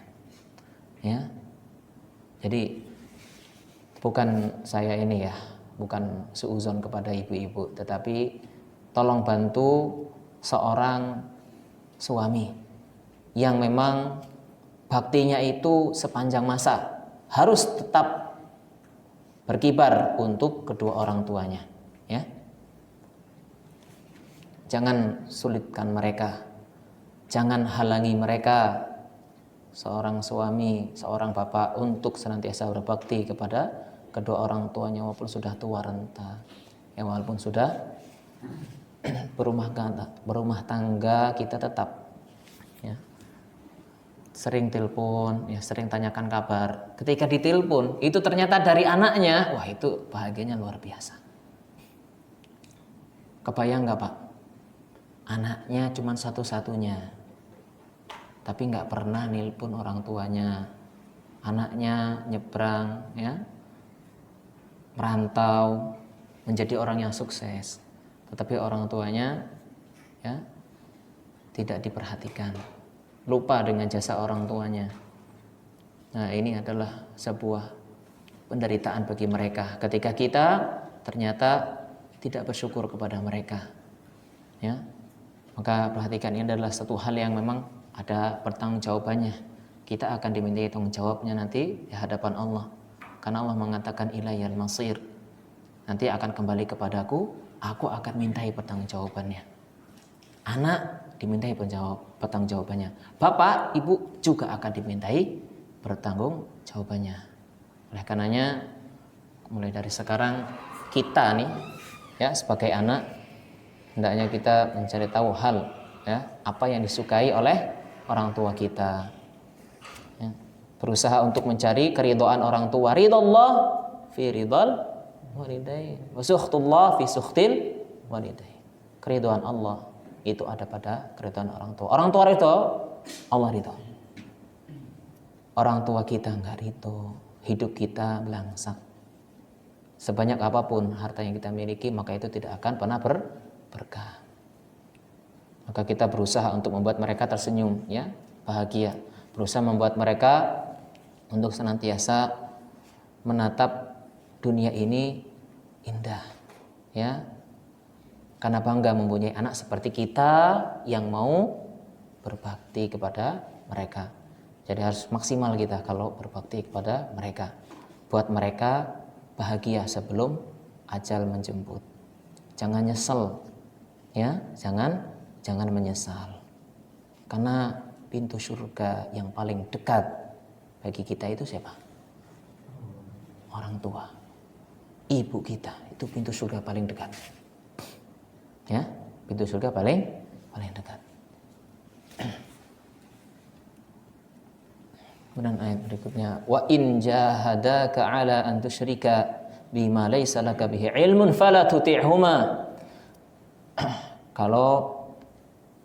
Ya. Jadi bukan saya ini ya, bukan suuzon kepada ibu-ibu, tetapi tolong bantu seorang suami yang memang baktinya itu sepanjang masa, harus tetap berkibar untuk kedua orang tuanya, ya. Jangan sulitkan mereka, jangan halangi mereka, seorang suami, seorang bapak, untuk senantiasa berbakti kepada kedua orang tuanya walaupun sudah tua renta, ya, walaupun sudah berumah tangga, kita tetap, ya, sering telepon, ya, sering tanyakan kabar. Ketika ditelepon itu ternyata dari anaknya, wah, itu bahagianya luar biasa. Kebayang nggak, Pak? Anaknya cuma satu-satunya, tapi nggak pernah nelpon orang tuanya. Anaknya nyebrang, ya, merantau, menjadi orang yang sukses, tetapi orang tuanya, ya, tidak diperhatikan, lupa dengan jasa orang tuanya. Nah, ini adalah sebuah penderitaan bagi mereka ketika kita ternyata tidak bersyukur kepada mereka, ya. Maka perhatikan, ini adalah satu hal yang memang ada pertanggungjawabannya. Kita akan dimintai tanggung jawabnya nanti di hadapan Allah. Karena Allah mengatakan ilayal masir, nanti akan kembali kepadaku, aku akan mintai pertanggungjawabannya. Anak dimintai pertanggungjawabannya, bapak, ibu juga akan dimintai pertanggungjawabannya. Oleh karenanya, mulai dari sekarang kita nih, ya, sebagai anak, hendaknya kita mencari tahu hal, ya, apa yang disukai oleh orang tua kita, ya. Berusaha untuk mencari keridhaan orang tua. Ridallah fi ridal walidain, wa sukhtullah fi sukhtil walidain. Keridhaan Allah itu ada pada keridhaan orang tua. Orang tua ridho, Allah ridho. Orang tua kita enggak ridho, hidup kita belangsak. Sebanyak apapun harta yang kita miliki, maka itu tidak akan pernah berkah. Maka kita berusaha untuk membuat mereka tersenyum, ya, bahagia. Berusaha membuat mereka untuk senantiasa menatap dunia ini indah, ya. Karena bangga mempunyai anak seperti kita yang mau berbakti kepada mereka. Jadi harus maksimal kita kalau berbakti kepada mereka. Buat mereka bahagia sebelum ajal menjemput. Jangan nyesel, ya, jangan menyesal. Karena pintu surga yang paling dekat bagi kita itu siapa? Orang tua. Ibu kita itu pintu surga paling dekat. Ya, pintu surga paling paling dekat. Kemudian ayat berikutnya, wa in jahadaka ala an tusyrika bima laysa laka bihi ilmun fala tuti'huma. Kalau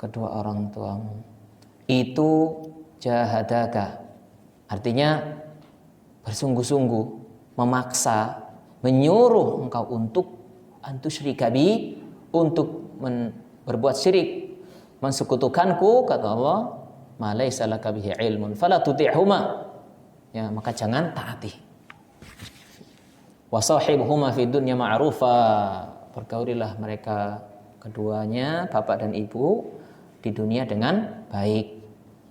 kedua orang tuamu itu jahadaka, artinya bersungguh-sungguh, memaksa, menyuruh engkau untuk antusyrika bi, untuk berbuat syirik, mensekutukanku, kata Allah, ma laisa laka bihi ilmun fala tuti'huma, ya, maka jangan taati. Wa sahibhuma fid dunya ma'rufa, pergaulilah mereka keduanya, bapak dan ibu, di dunia dengan baik.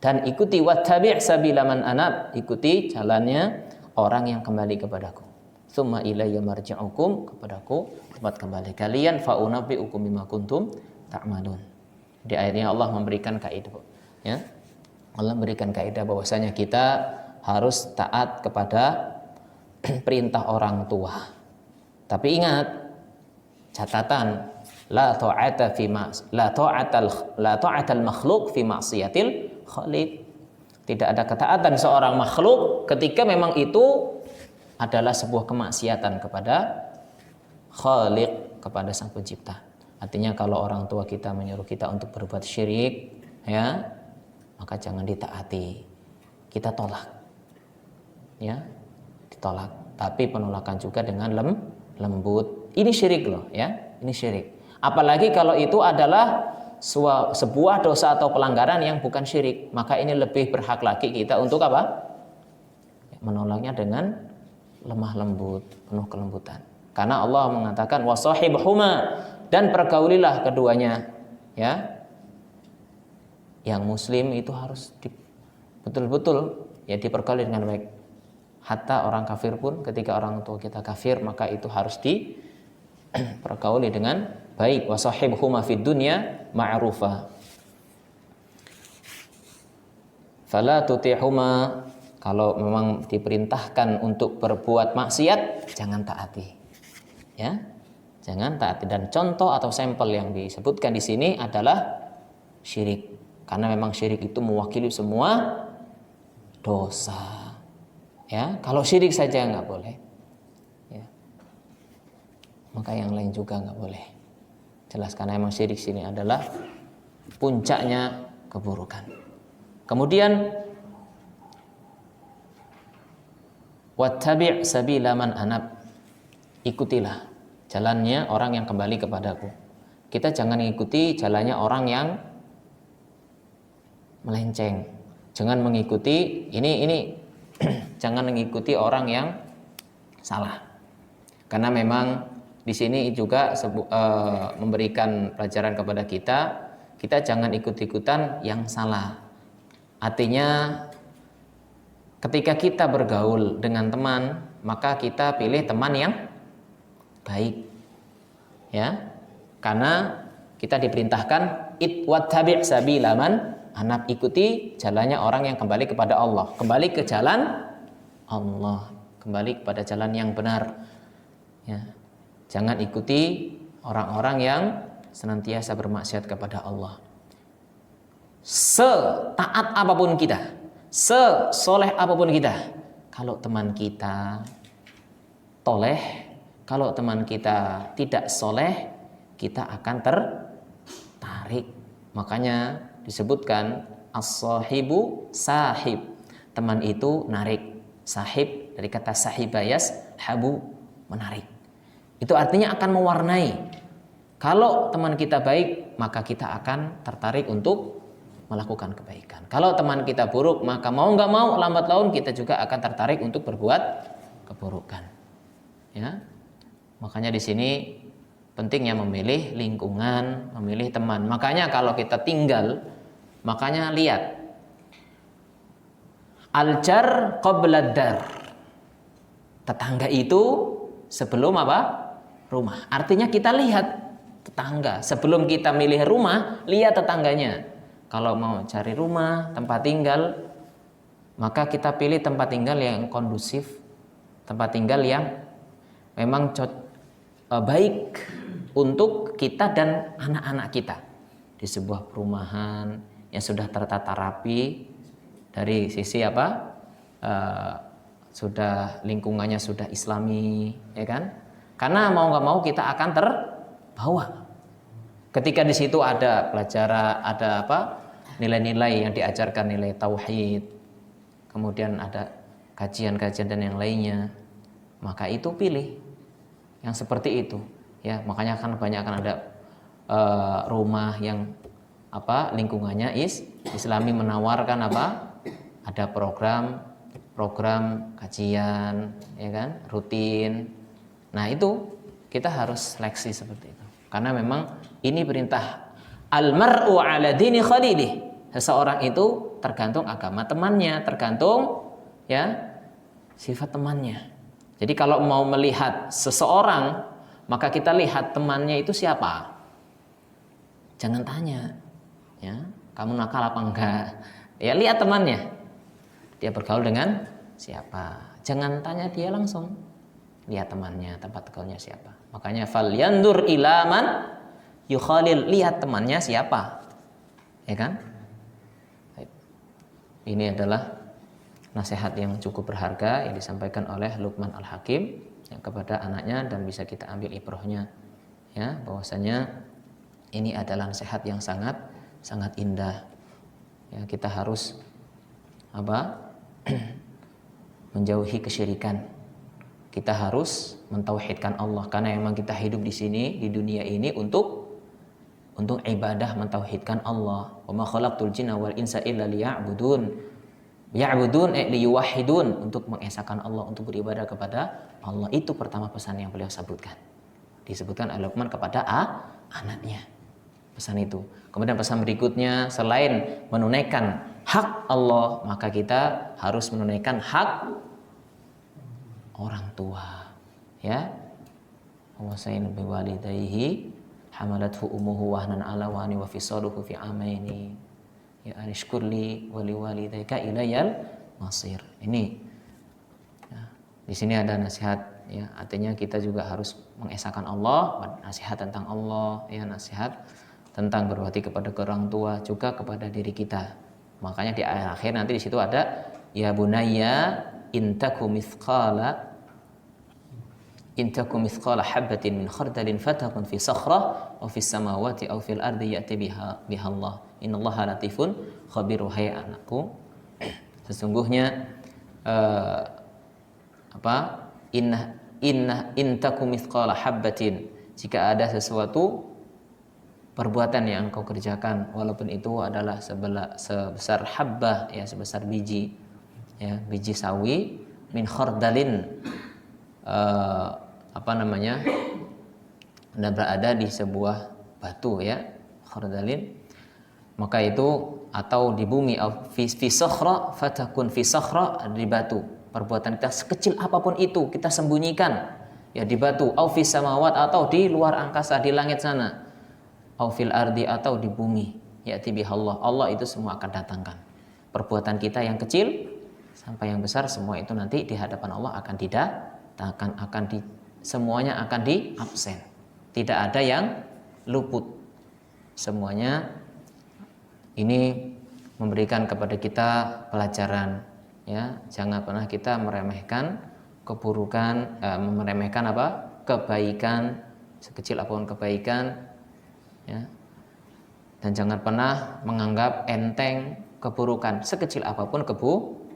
Dan ikuti wattabi' sabila man anab, ikuti jalannya orang yang kembali kepadaku. Tsumma ilayya marji'ukum, kepadaku tempat kembali kalian, fa unabbi'ukum bima kuntum ta'malun. Di ayatnya Allah memberikan kaidah, ya. Allah memberikan kaidah bahwasanya kita harus taat kepada perintah orang tua. Tapi ingat, catatan, la ta'atal makhluq fi ma'siyatil khaliq. Tidak ada ketaatan seorang makhluk ketika memang itu adalah sebuah kemaksiatan kepada Khaliq, kepada Sang Pencipta. Artinya kalau orang tua kita menyuruh kita untuk berbuat syirik, ya, maka jangan ditaati. Kita tolak. Ya, ditolak. Tapi penolakan juga dengan lembut. Ini syirik loh, ya. Ini syirik. Apalagi kalau itu adalah sebuah dosa atau pelanggaran yang bukan syirik, maka ini lebih berhak lagi kita untuk apa? Menolaknya dengan lemah lembut, penuh kelembutan. Karena Allah mengatakan wasahibhuma, dan pergaulilah keduanya, ya. Yang muslim itu harus betul-betul ya dipergauli dengan baik. Hatta orang kafir pun, ketika orang tua kita kafir, maka itu harus dipergauli dengan baik. Wasahibhuma fid dunya ma'rufa. Fala tuti'huma, kalau memang diperintahkan untuk berbuat maksiat, jangan taati. Ya, jangan taati. Dan contoh atau sampel yang disebutkan di sini adalah syirik. Karena memang syirik itu mewakili semua dosa. Ya, kalau syirik saja nggak boleh, ya, maka yang lain juga nggak boleh. Jelas, karena memang syirik sini adalah puncaknya keburukan. Kemudian wattabi' sabila man anab, ikutilah jalannya orang yang kembali kepadaku. Kita jangan ikuti jalannya orang yang melenceng. Jangan mengikuti ini jangan mengikuti orang yang salah. Karena memang di sini juga memberikan pelajaran kepada kita jangan ikut-ikutan yang salah. Artinya ketika kita bergaul dengan teman, maka kita pilih teman yang baik. Ya. Karena kita diperintahkan wattabi' sabila man anab, ikuti jalannya orang yang kembali kepada Allah, kembali ke jalan Allah, kembali kepada jalan yang benar. Ya. Jangan ikuti orang-orang yang senantiasa bermaksiat kepada Allah. Setaat apapun kita, sesoleh apapun kita, kalau teman kita toleh, kalau teman kita tidak soleh, kita akan tertarik. Makanya disebutkan as-sahibu sahib, teman itu narik. Sahib dari kata sahibayas, habu, menarik. Itu artinya akan mewarnai. Kalau teman kita baik, maka kita akan tertarik untuk melakukan kebaikan. Kalau teman kita buruk, maka mau nggak mau, lambat laun kita juga akan tertarik untuk berbuat keburukan. Ya, makanya di sini pentingnya memilih lingkungan, memilih teman. Makanya kalau kita tinggal, makanya lihat al-jar qabla dar. Tetangga itu sebelum apa? Rumah. Artinya kita lihat tetangga. Sebelum kita milih rumah, lihat tetangganya. Kalau mau cari rumah, tempat tinggal, maka kita pilih tempat tinggal yang kondusif, tempat tinggal yang memang baik untuk kita dan anak-anak kita. di sebuah perumahan yang sudah tertata rapi dari sisi apa? Sudah lingkungannya sudah islami, ya kan? Karena mau nggak mau kita akan terbawa. Ketika di situ ada pelajaran, ada apa? Nilai-nilai yang diajarkan, nilai tauhid, kemudian ada kajian-kajian dan yang lainnya, maka itu pilih yang seperti itu, ya. Makanya kan banyak akan ada rumah yang apa lingkungannya islami, menawarkan apa? Ada program kajian, ya kan, rutin. Nah itu kita harus seleksi seperti itu, karena memang ini perintah al-mar'u ala dini khalilih. Seseorang itu tergantung agama temannya, tergantung ya sifat temannya. Jadi kalau mau melihat seseorang, maka kita lihat temannya itu siapa. Jangan tanya, ya kamu nakal apa enggak. Ya lihat temannya, dia bergaul dengan siapa. Jangan tanya dia langsung, lihat temannya, tempat gaulnya siapa. Makanya fal yandur ilaman yukhalil, lihat temannya siapa, ya kan? Ini adalah nasihat yang cukup berharga yang disampaikan oleh Luqman Al-Hakim yang kepada anaknya, dan bisa kita ambil ibrahnya, ya, bahwasanya ini adalah nasihat yang sangat sangat indah. Ya, kita harus apa? Menjauhi kesyirikan. Kita harus mentauhidkan Allah, karena memang kita hidup di sini di dunia ini untuk ibadah, mentauhidkan Allah. Wa ma khalaqtul jinna wal insa illa liya'budun. Ya'budun liyuwahhidun, untuk mengesahkan Allah, untuk beribadah kepada Allah. Itu pertama pesan yang beliau sebutkan. Disebutkan oleh Luqman kepada anaknya. Pesan itu. Kemudian pesan berikutnya, selain menunaikan hak Allah, maka kita harus menunaikan hak orang tua. Ya. Wasain bi walidayhi hamalathu ummuhu wahnan ala wahni wa fisaluhu fi amaini. Ya anishkurli wali walidayka ilayal masir. Ini ya, di sini ada nasihat, ya, artinya kita juga harus mengesahkan Allah, nasihat tentang Allah, ya, nasihat tentang berbakti kepada orang tua, juga kepada diri kita. Makanya di akhir nanti di situ ada ya bunayya intaku mithqala habbatin min khardalin fatakun fi sakhrah aw fis samawati aw fil ardi ya'ti biha Allah. Innallaha latifun khabir. Wahai anakku, sesungguhnya intaku mithqala habbatin, jika ada sesuatu perbuatan yang engkau kerjakan, walaupun itu adalah sebesar habbah, ya, sebesar biji, ya, biji sawi, min khardalin, Anda berada di sebuah batu, ya, khardalin, maka itu, atau di bumi, fi sakhra fatakun fi sakhra, di batu. Perbuatan kita sekecil apapun itu kita sembunyikan, ya, di batu, au fi samawat, atau di luar angkasa, di langit sana, au fil ardi, atau di bumi, ya'ti bihallah, Allah itu semua akan datangkan. Perbuatan kita yang kecil sampai yang besar, semua itu nanti di hadapan Allah akan semuanya akan di absen. Tidak ada yang luput. Semuanya ini memberikan kepada kita pelajaran, ya. Jangan pernah kita meremehkan keburukan, meremehkan kebaikan, sekecil apapun kebaikan, ya. Dan jangan pernah menganggap enteng keburukan, sekecil apapun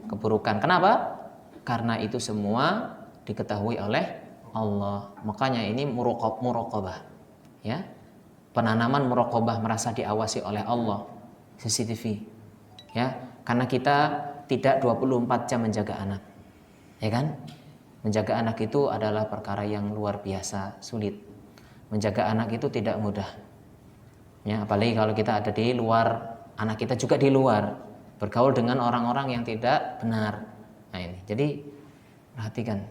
keburukan. Kenapa? Karena itu semua diketahui oleh Allah. Makanya ini muraqabah, ya. Penanaman muraqabah, merasa diawasi oleh Allah. CCTV, ya, karena kita tidak 24 jam menjaga anak, ya kan? Menjaga anak itu adalah perkara yang luar biasa sulit. Menjaga anak itu tidak mudah, ya, apalagi kalau kita ada di luar, anak kita juga di luar, bergaul dengan orang-orang yang tidak benar. Nah ini, jadi perhatikan.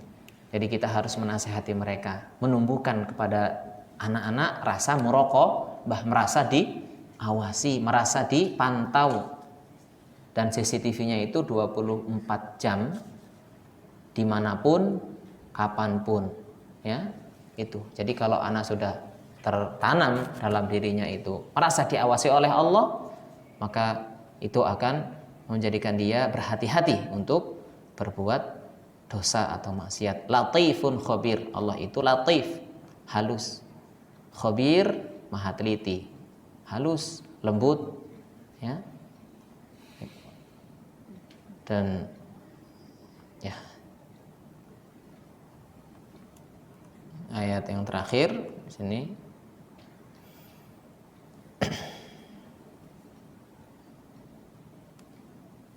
Jadi kita harus menasihati mereka, menumbuhkan kepada anak-anak rasa muraqabah, merasa diawasi, merasa dipantau. Dan CCTV-nya itu 24 jam, dimanapun, kapanpun, ya, itu. Jadi kalau anak sudah tertanam dalam dirinya itu merasa diawasi oleh Allah, maka itu akan menjadikan dia berhati-hati untuk berbuat dosa atau maksiat. Latifun khabir, Allah itu latif, halus. Khabir, maha teliti, halus, lembut, ya. Dan ya, ayat yang terakhir di sini,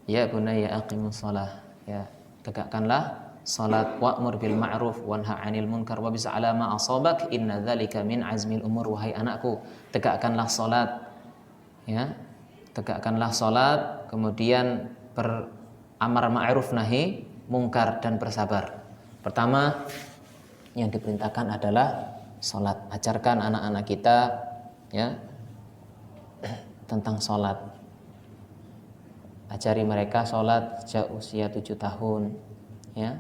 ya bunayya aqimus shalah, ya tegakkanlah salat, wa'mur bil ma'ruf wanha 'anil munkar wabis 'ala ma asabak inna dzalika min azmil umur. Wahai anakku, tegakkanlah salat, ya tegakkanlah salat, kemudian beramar ma'ruf nahi mungkar dan bersabar. Pertama yang diperintahkan adalah salat. Ajarkan anak-anak kita, ya, tentang salat. Ajari mereka salat sejak usia 7 tahun, ya.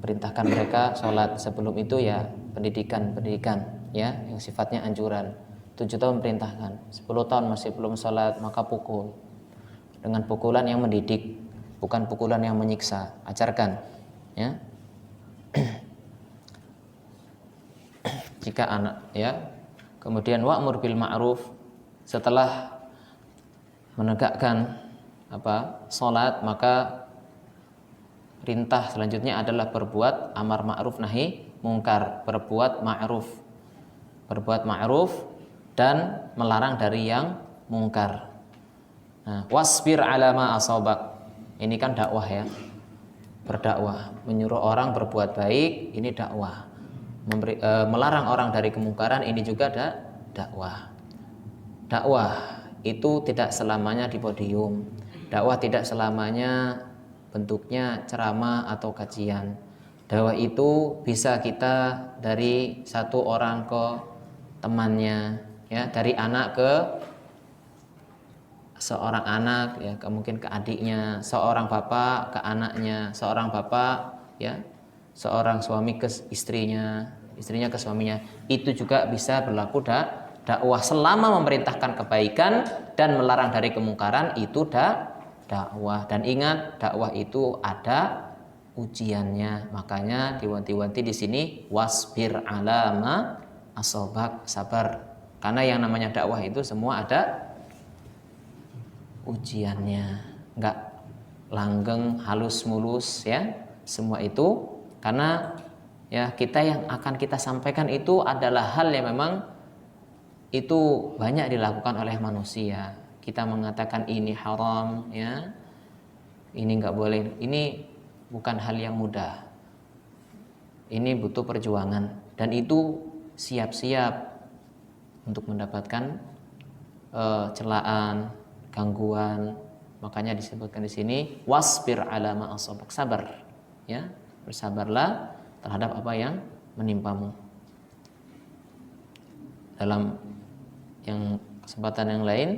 Perintahkan mereka salat. Sebelum itu ya pendidikan, ya, yang sifatnya anjuran. 7 tahun perintahkan, 10 tahun masih belum salat, maka pukul. Dengan pukulan yang mendidik, bukan pukulan yang menyiksa. Ajarkan, ya. Jika anak, ya. Kemudian wa'mur bil ma'ruf, setelah menegakkan salat, maka perintah selanjutnya adalah berbuat amar ma'ruf nahi mungkar, berbuat ma'ruf dan melarang dari yang mungkar. Nah, wasbir 'ala ma asabak, ini kan dakwah, ya, berdakwah, menyuruh orang berbuat baik, ini dakwah. Melarang orang dari kemungkaran, ini juga dakwah. Dakwah itu tidak selamanya di podium. Dakwah tidak selamanya bentuknya ceramah atau kajian. Dakwah itu bisa kita dari satu orang ke temannya, ya, dari anak ke seorang anak, ya, mungkin ke adiknya, seorang bapak ke anaknya, seorang bapak, ya, seorang suami ke istrinya, istrinya ke suaminya. Itu juga bisa berlaku dakwah selama memerintahkan kebaikan dan melarang dari kemungkaran, itu dakwah. Dan ingat, dakwah itu ada ujiannya. Makanya diwanti-wanti di sini wasbir 'ala ma asabak, sabar. Karena yang namanya dakwah itu semua ada ujiannya. Enggak langgeng, halus mulus, ya. Semua itu karena, ya, kita yang akan kita sampaikan itu adalah hal yang memang itu banyak dilakukan oleh manusia. Kita mengatakan ini haram, ya, ini nggak boleh, ini bukan hal yang mudah. Ini butuh perjuangan dan itu siap-siap untuk mendapatkan celaan, gangguan. Makanya disebutkan di sini wasbir 'ala ma asabak, sabar, ya, bersabarlah terhadap apa yang menimpamu. Dalam yang kesempatan yang lain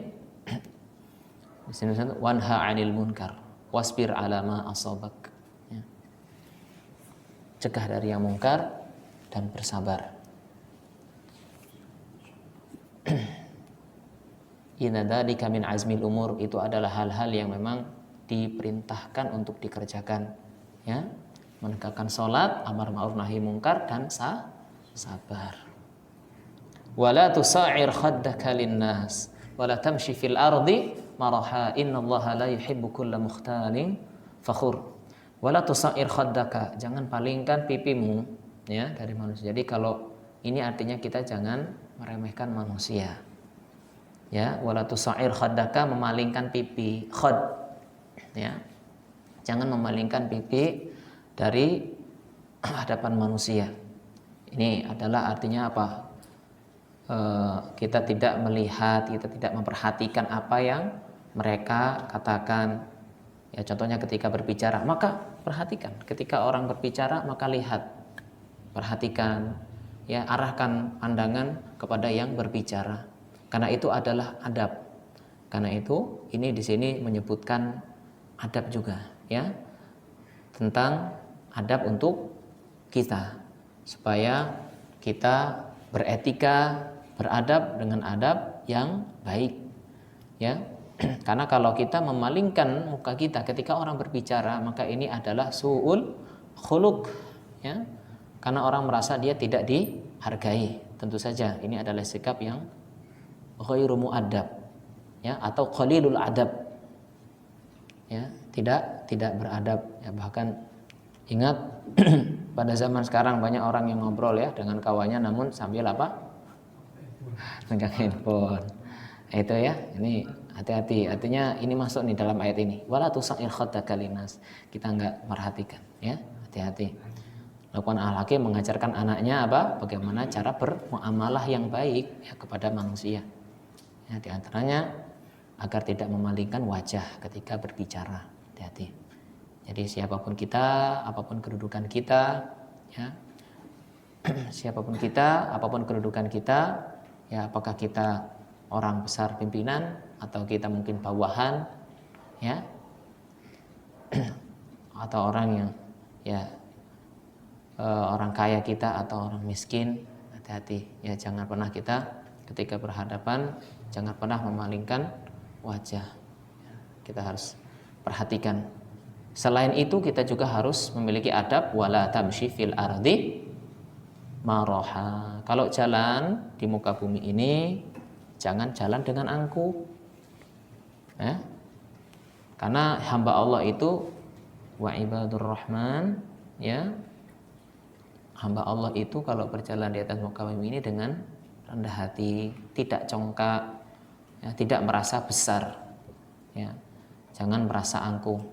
di sini wanha 'anil munkar wasbir 'ala ma asabak, ya. Cegah dari yang mungkar dan bersabar. Inna dzalika min azmil umur, itu adalah hal-hal yang memang diperintahkan untuk dikerjakan, ya. Menegakkan salat, amar ma'ruf nahi mungkar, dan sabar. Wala tusa'ir khaddaka linnas wala tamshi fil ardi maraha innallaha la yuhibbu kulla mukhtalin fakhur. Wala tusa'ir khaddaka, jangan palingkan pipimu, ya, dari manusia. Jadi kalau ini artinya kita jangan meremehkan manusia, ya. Wala tusa'ir khaddaka, memalingkan pipi, khad, ya, jangan memalingkan pipi dari hadapan manusia. Ini adalah artinya apa? Kita tidak melihat, kita tidak memperhatikan apa yang mereka katakan. Ya, contohnya ketika berbicara, maka perhatikan. Ketika orang berbicara, maka lihat, perhatikan, ya, arahkan pandangan kepada yang berbicara. Karena itu adalah adab. Karena itu ini di sini menyebutkan adab juga, ya, tentang adab untuk kita, supaya kita beretika, beradab dengan adab yang baik, ya. Karena kalau kita memalingkan muka kita ketika orang berbicara, maka ini adalah su'ul khuluq, ya. Karena orang merasa dia tidak dihargai. Tentu saja ini adalah sikap yang ghairu mu'adab, ya, atau qalilul adab, ya, tidak beradab, ya. Bahkan ingat pada zaman sekarang banyak orang yang ngobrol, ya, dengan kawannya namun sambil apa? Pegang handphone. Itu, ya, ini hati-hati. Artinya ini masuk nih dalam ayat ini. Wala tusail khaddaka linnas. Kita enggak merhatikan, ya. Hati-hati. Luqman Al-Hakim mengajarkan anaknya apa? Bagaimana cara bermuamalah yang baik, ya, kepada manusia. Ya, di antaranya agar tidak memalingkan wajah ketika berbicara. Hati-hati. Jadi siapapun kita, apapun kedudukan kita, ya. Siapapun kita, apapun kedudukan kita, ya, apakah kita orang besar pimpinan atau kita mungkin bawahan, ya, atau orang yang, ya, orang kaya kita atau orang miskin, hati-hati, ya, jangan pernah kita ketika berhadapan jangan pernah memalingkan wajah. Kita harus perhatikan. Selain itu kita juga harus memiliki adab wala tamshi fil ardi maraha. Kalau jalan di muka bumi ini jangan jalan dengan angkuh, ya. Karena hamba Allah itu wa ibadur rahman, ya, hamba Allah itu kalau berjalan di atas muka bumi ini dengan rendah hati, tidak congkak, ya, tidak merasa besar, ya. Jangan merasa angkuh.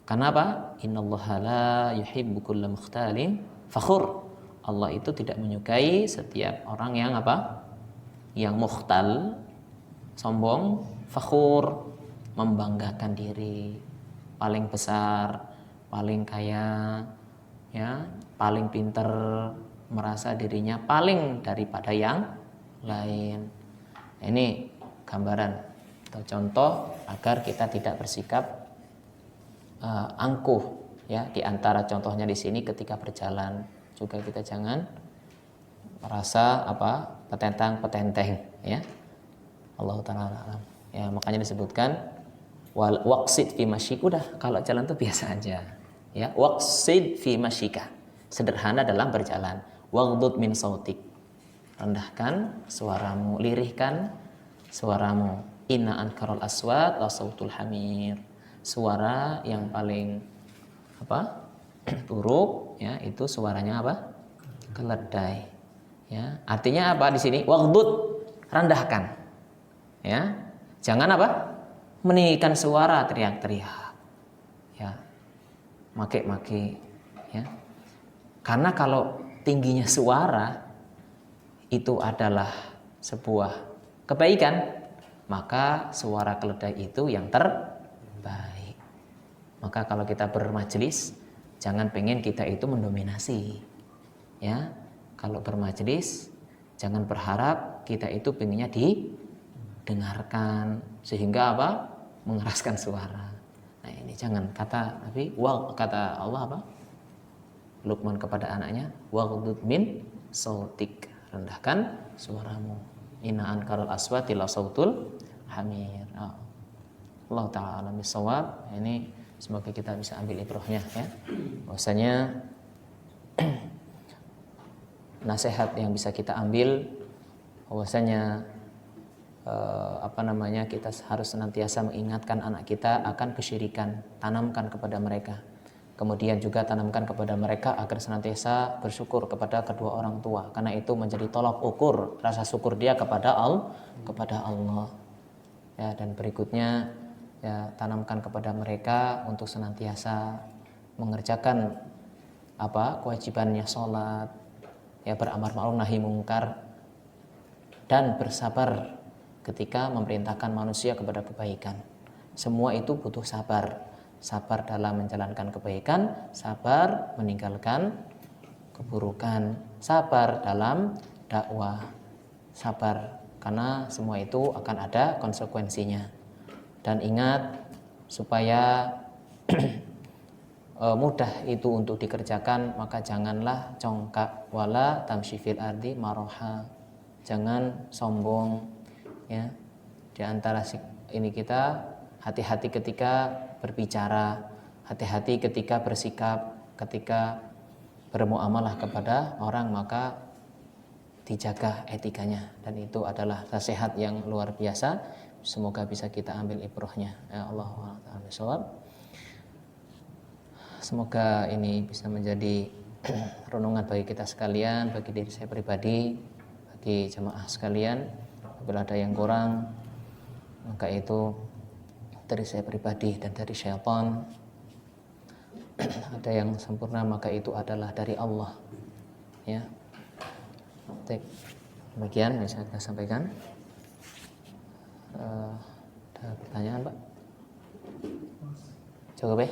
Kenapa? Innallaha la yuhibbu kulla mukhtalin fakhur. Allah itu tidak menyukai setiap orang yang apa? Yang mukhtal, sombong, fakhur, membanggakan diri, paling besar, paling kaya, ya, paling pinter, merasa dirinya paling daripada yang lain. Ini gambaran atau contoh agar kita tidak bersikap angkuh, ya. Di antara contohnya di sini ketika berjalan juga kita jangan merasa apa? Petentang-petenteng, ya. Allah taala alam. Ya, makanya disebutkan waqsid fi masyik. Udah, kalau jalan tuh biasa aja, ya. Waqsid fi masyika. Sederhana dalam berjalan. Waghdud min sautik. Rendahkan suaramu, lirihkan suaramu. Inna ankarul aswat la sautul hamir. Suara yang paling apa? Buruk, ya, itu suaranya apa? Keledai, ya. Artinya apa di sini? Waghdud, rendahkan, ya. Jangan apa? Meninggikan suara, teriak-teriak, ya. Make-make, ya. Karena kalau tingginya suara itu adalah sebuah kebaikan, maka suara keledai itu yang terbaik. Maka kalau kita bermajelis, jangan pengen kita itu mendominasi, ya. Kalau bermajelis, jangan berharap kita itu pengennya didengarkan sehingga apa? Mengeraskan suara. Nah, ini jangan. Kata Nabi, kata Allah apa? Luqman kepada anaknya, waghdud min sautik, rendahkan suaramu. Inna ankarul aswati la sautul hamir. Allah taala alam bisawab. Ini semoga kita bisa ambil ibrahnya, ya. Bahwasanya nasihat yang bisa kita ambil bahwasanya kita harus senantiasa mengingatkan anak kita akan kesyirikan, tanamkan kepada mereka. Kemudian juga tanamkan kepada mereka agar senantiasa bersyukur kepada kedua orang tua, karena itu menjadi tolak ukur rasa syukur dia kepada Allah. Ya, dan berikutnya, ya, tanamkan kepada mereka untuk senantiasa mengerjakan kewajibannya sholat, ya, beramar ma'ruf nahi mungkar, dan bersabar ketika memerintahkan manusia kepada kebaikan. Semua itu butuh sabar. Sabar dalam menjalankan kebaikan, sabar meninggalkan keburukan, sabar dalam dakwah, sabar karena semua itu akan ada konsekuensinya. Dan ingat supaya mudah itu untuk dikerjakan, maka janganlah congkak. Wala tamshi fil ardi maroha, jangan sombong ya. Di antara ini kita hati-hati ketika berbicara, hati-hati ketika bersikap, ketika bermuamalah kepada orang, maka dijaga etikanya, dan itu adalah nasihat yang luar biasa. Semoga bisa kita ambil ibrahnya ya Allah ta'ala. Semoga ini bisa menjadi renungan bagi kita sekalian, bagi diri saya pribadi, bagi jemaah sekalian. Apabila ada yang kurang, maka itu dari saya pribadi dan dari syaitan. Ada yang sempurna, maka itu adalah dari Allah ya. Demikian bisa kita sampaikan. Ada pertanyaan Pak? Cukup ya?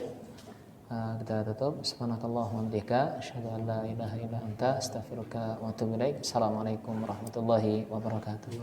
Kita tutup. Subhanakallahumma wa bihamdika asyhadu an la ilaha illa anta astaghfiruka wa atubu ilaik. Assalamualaikum warahmatullahi wabarakatuh.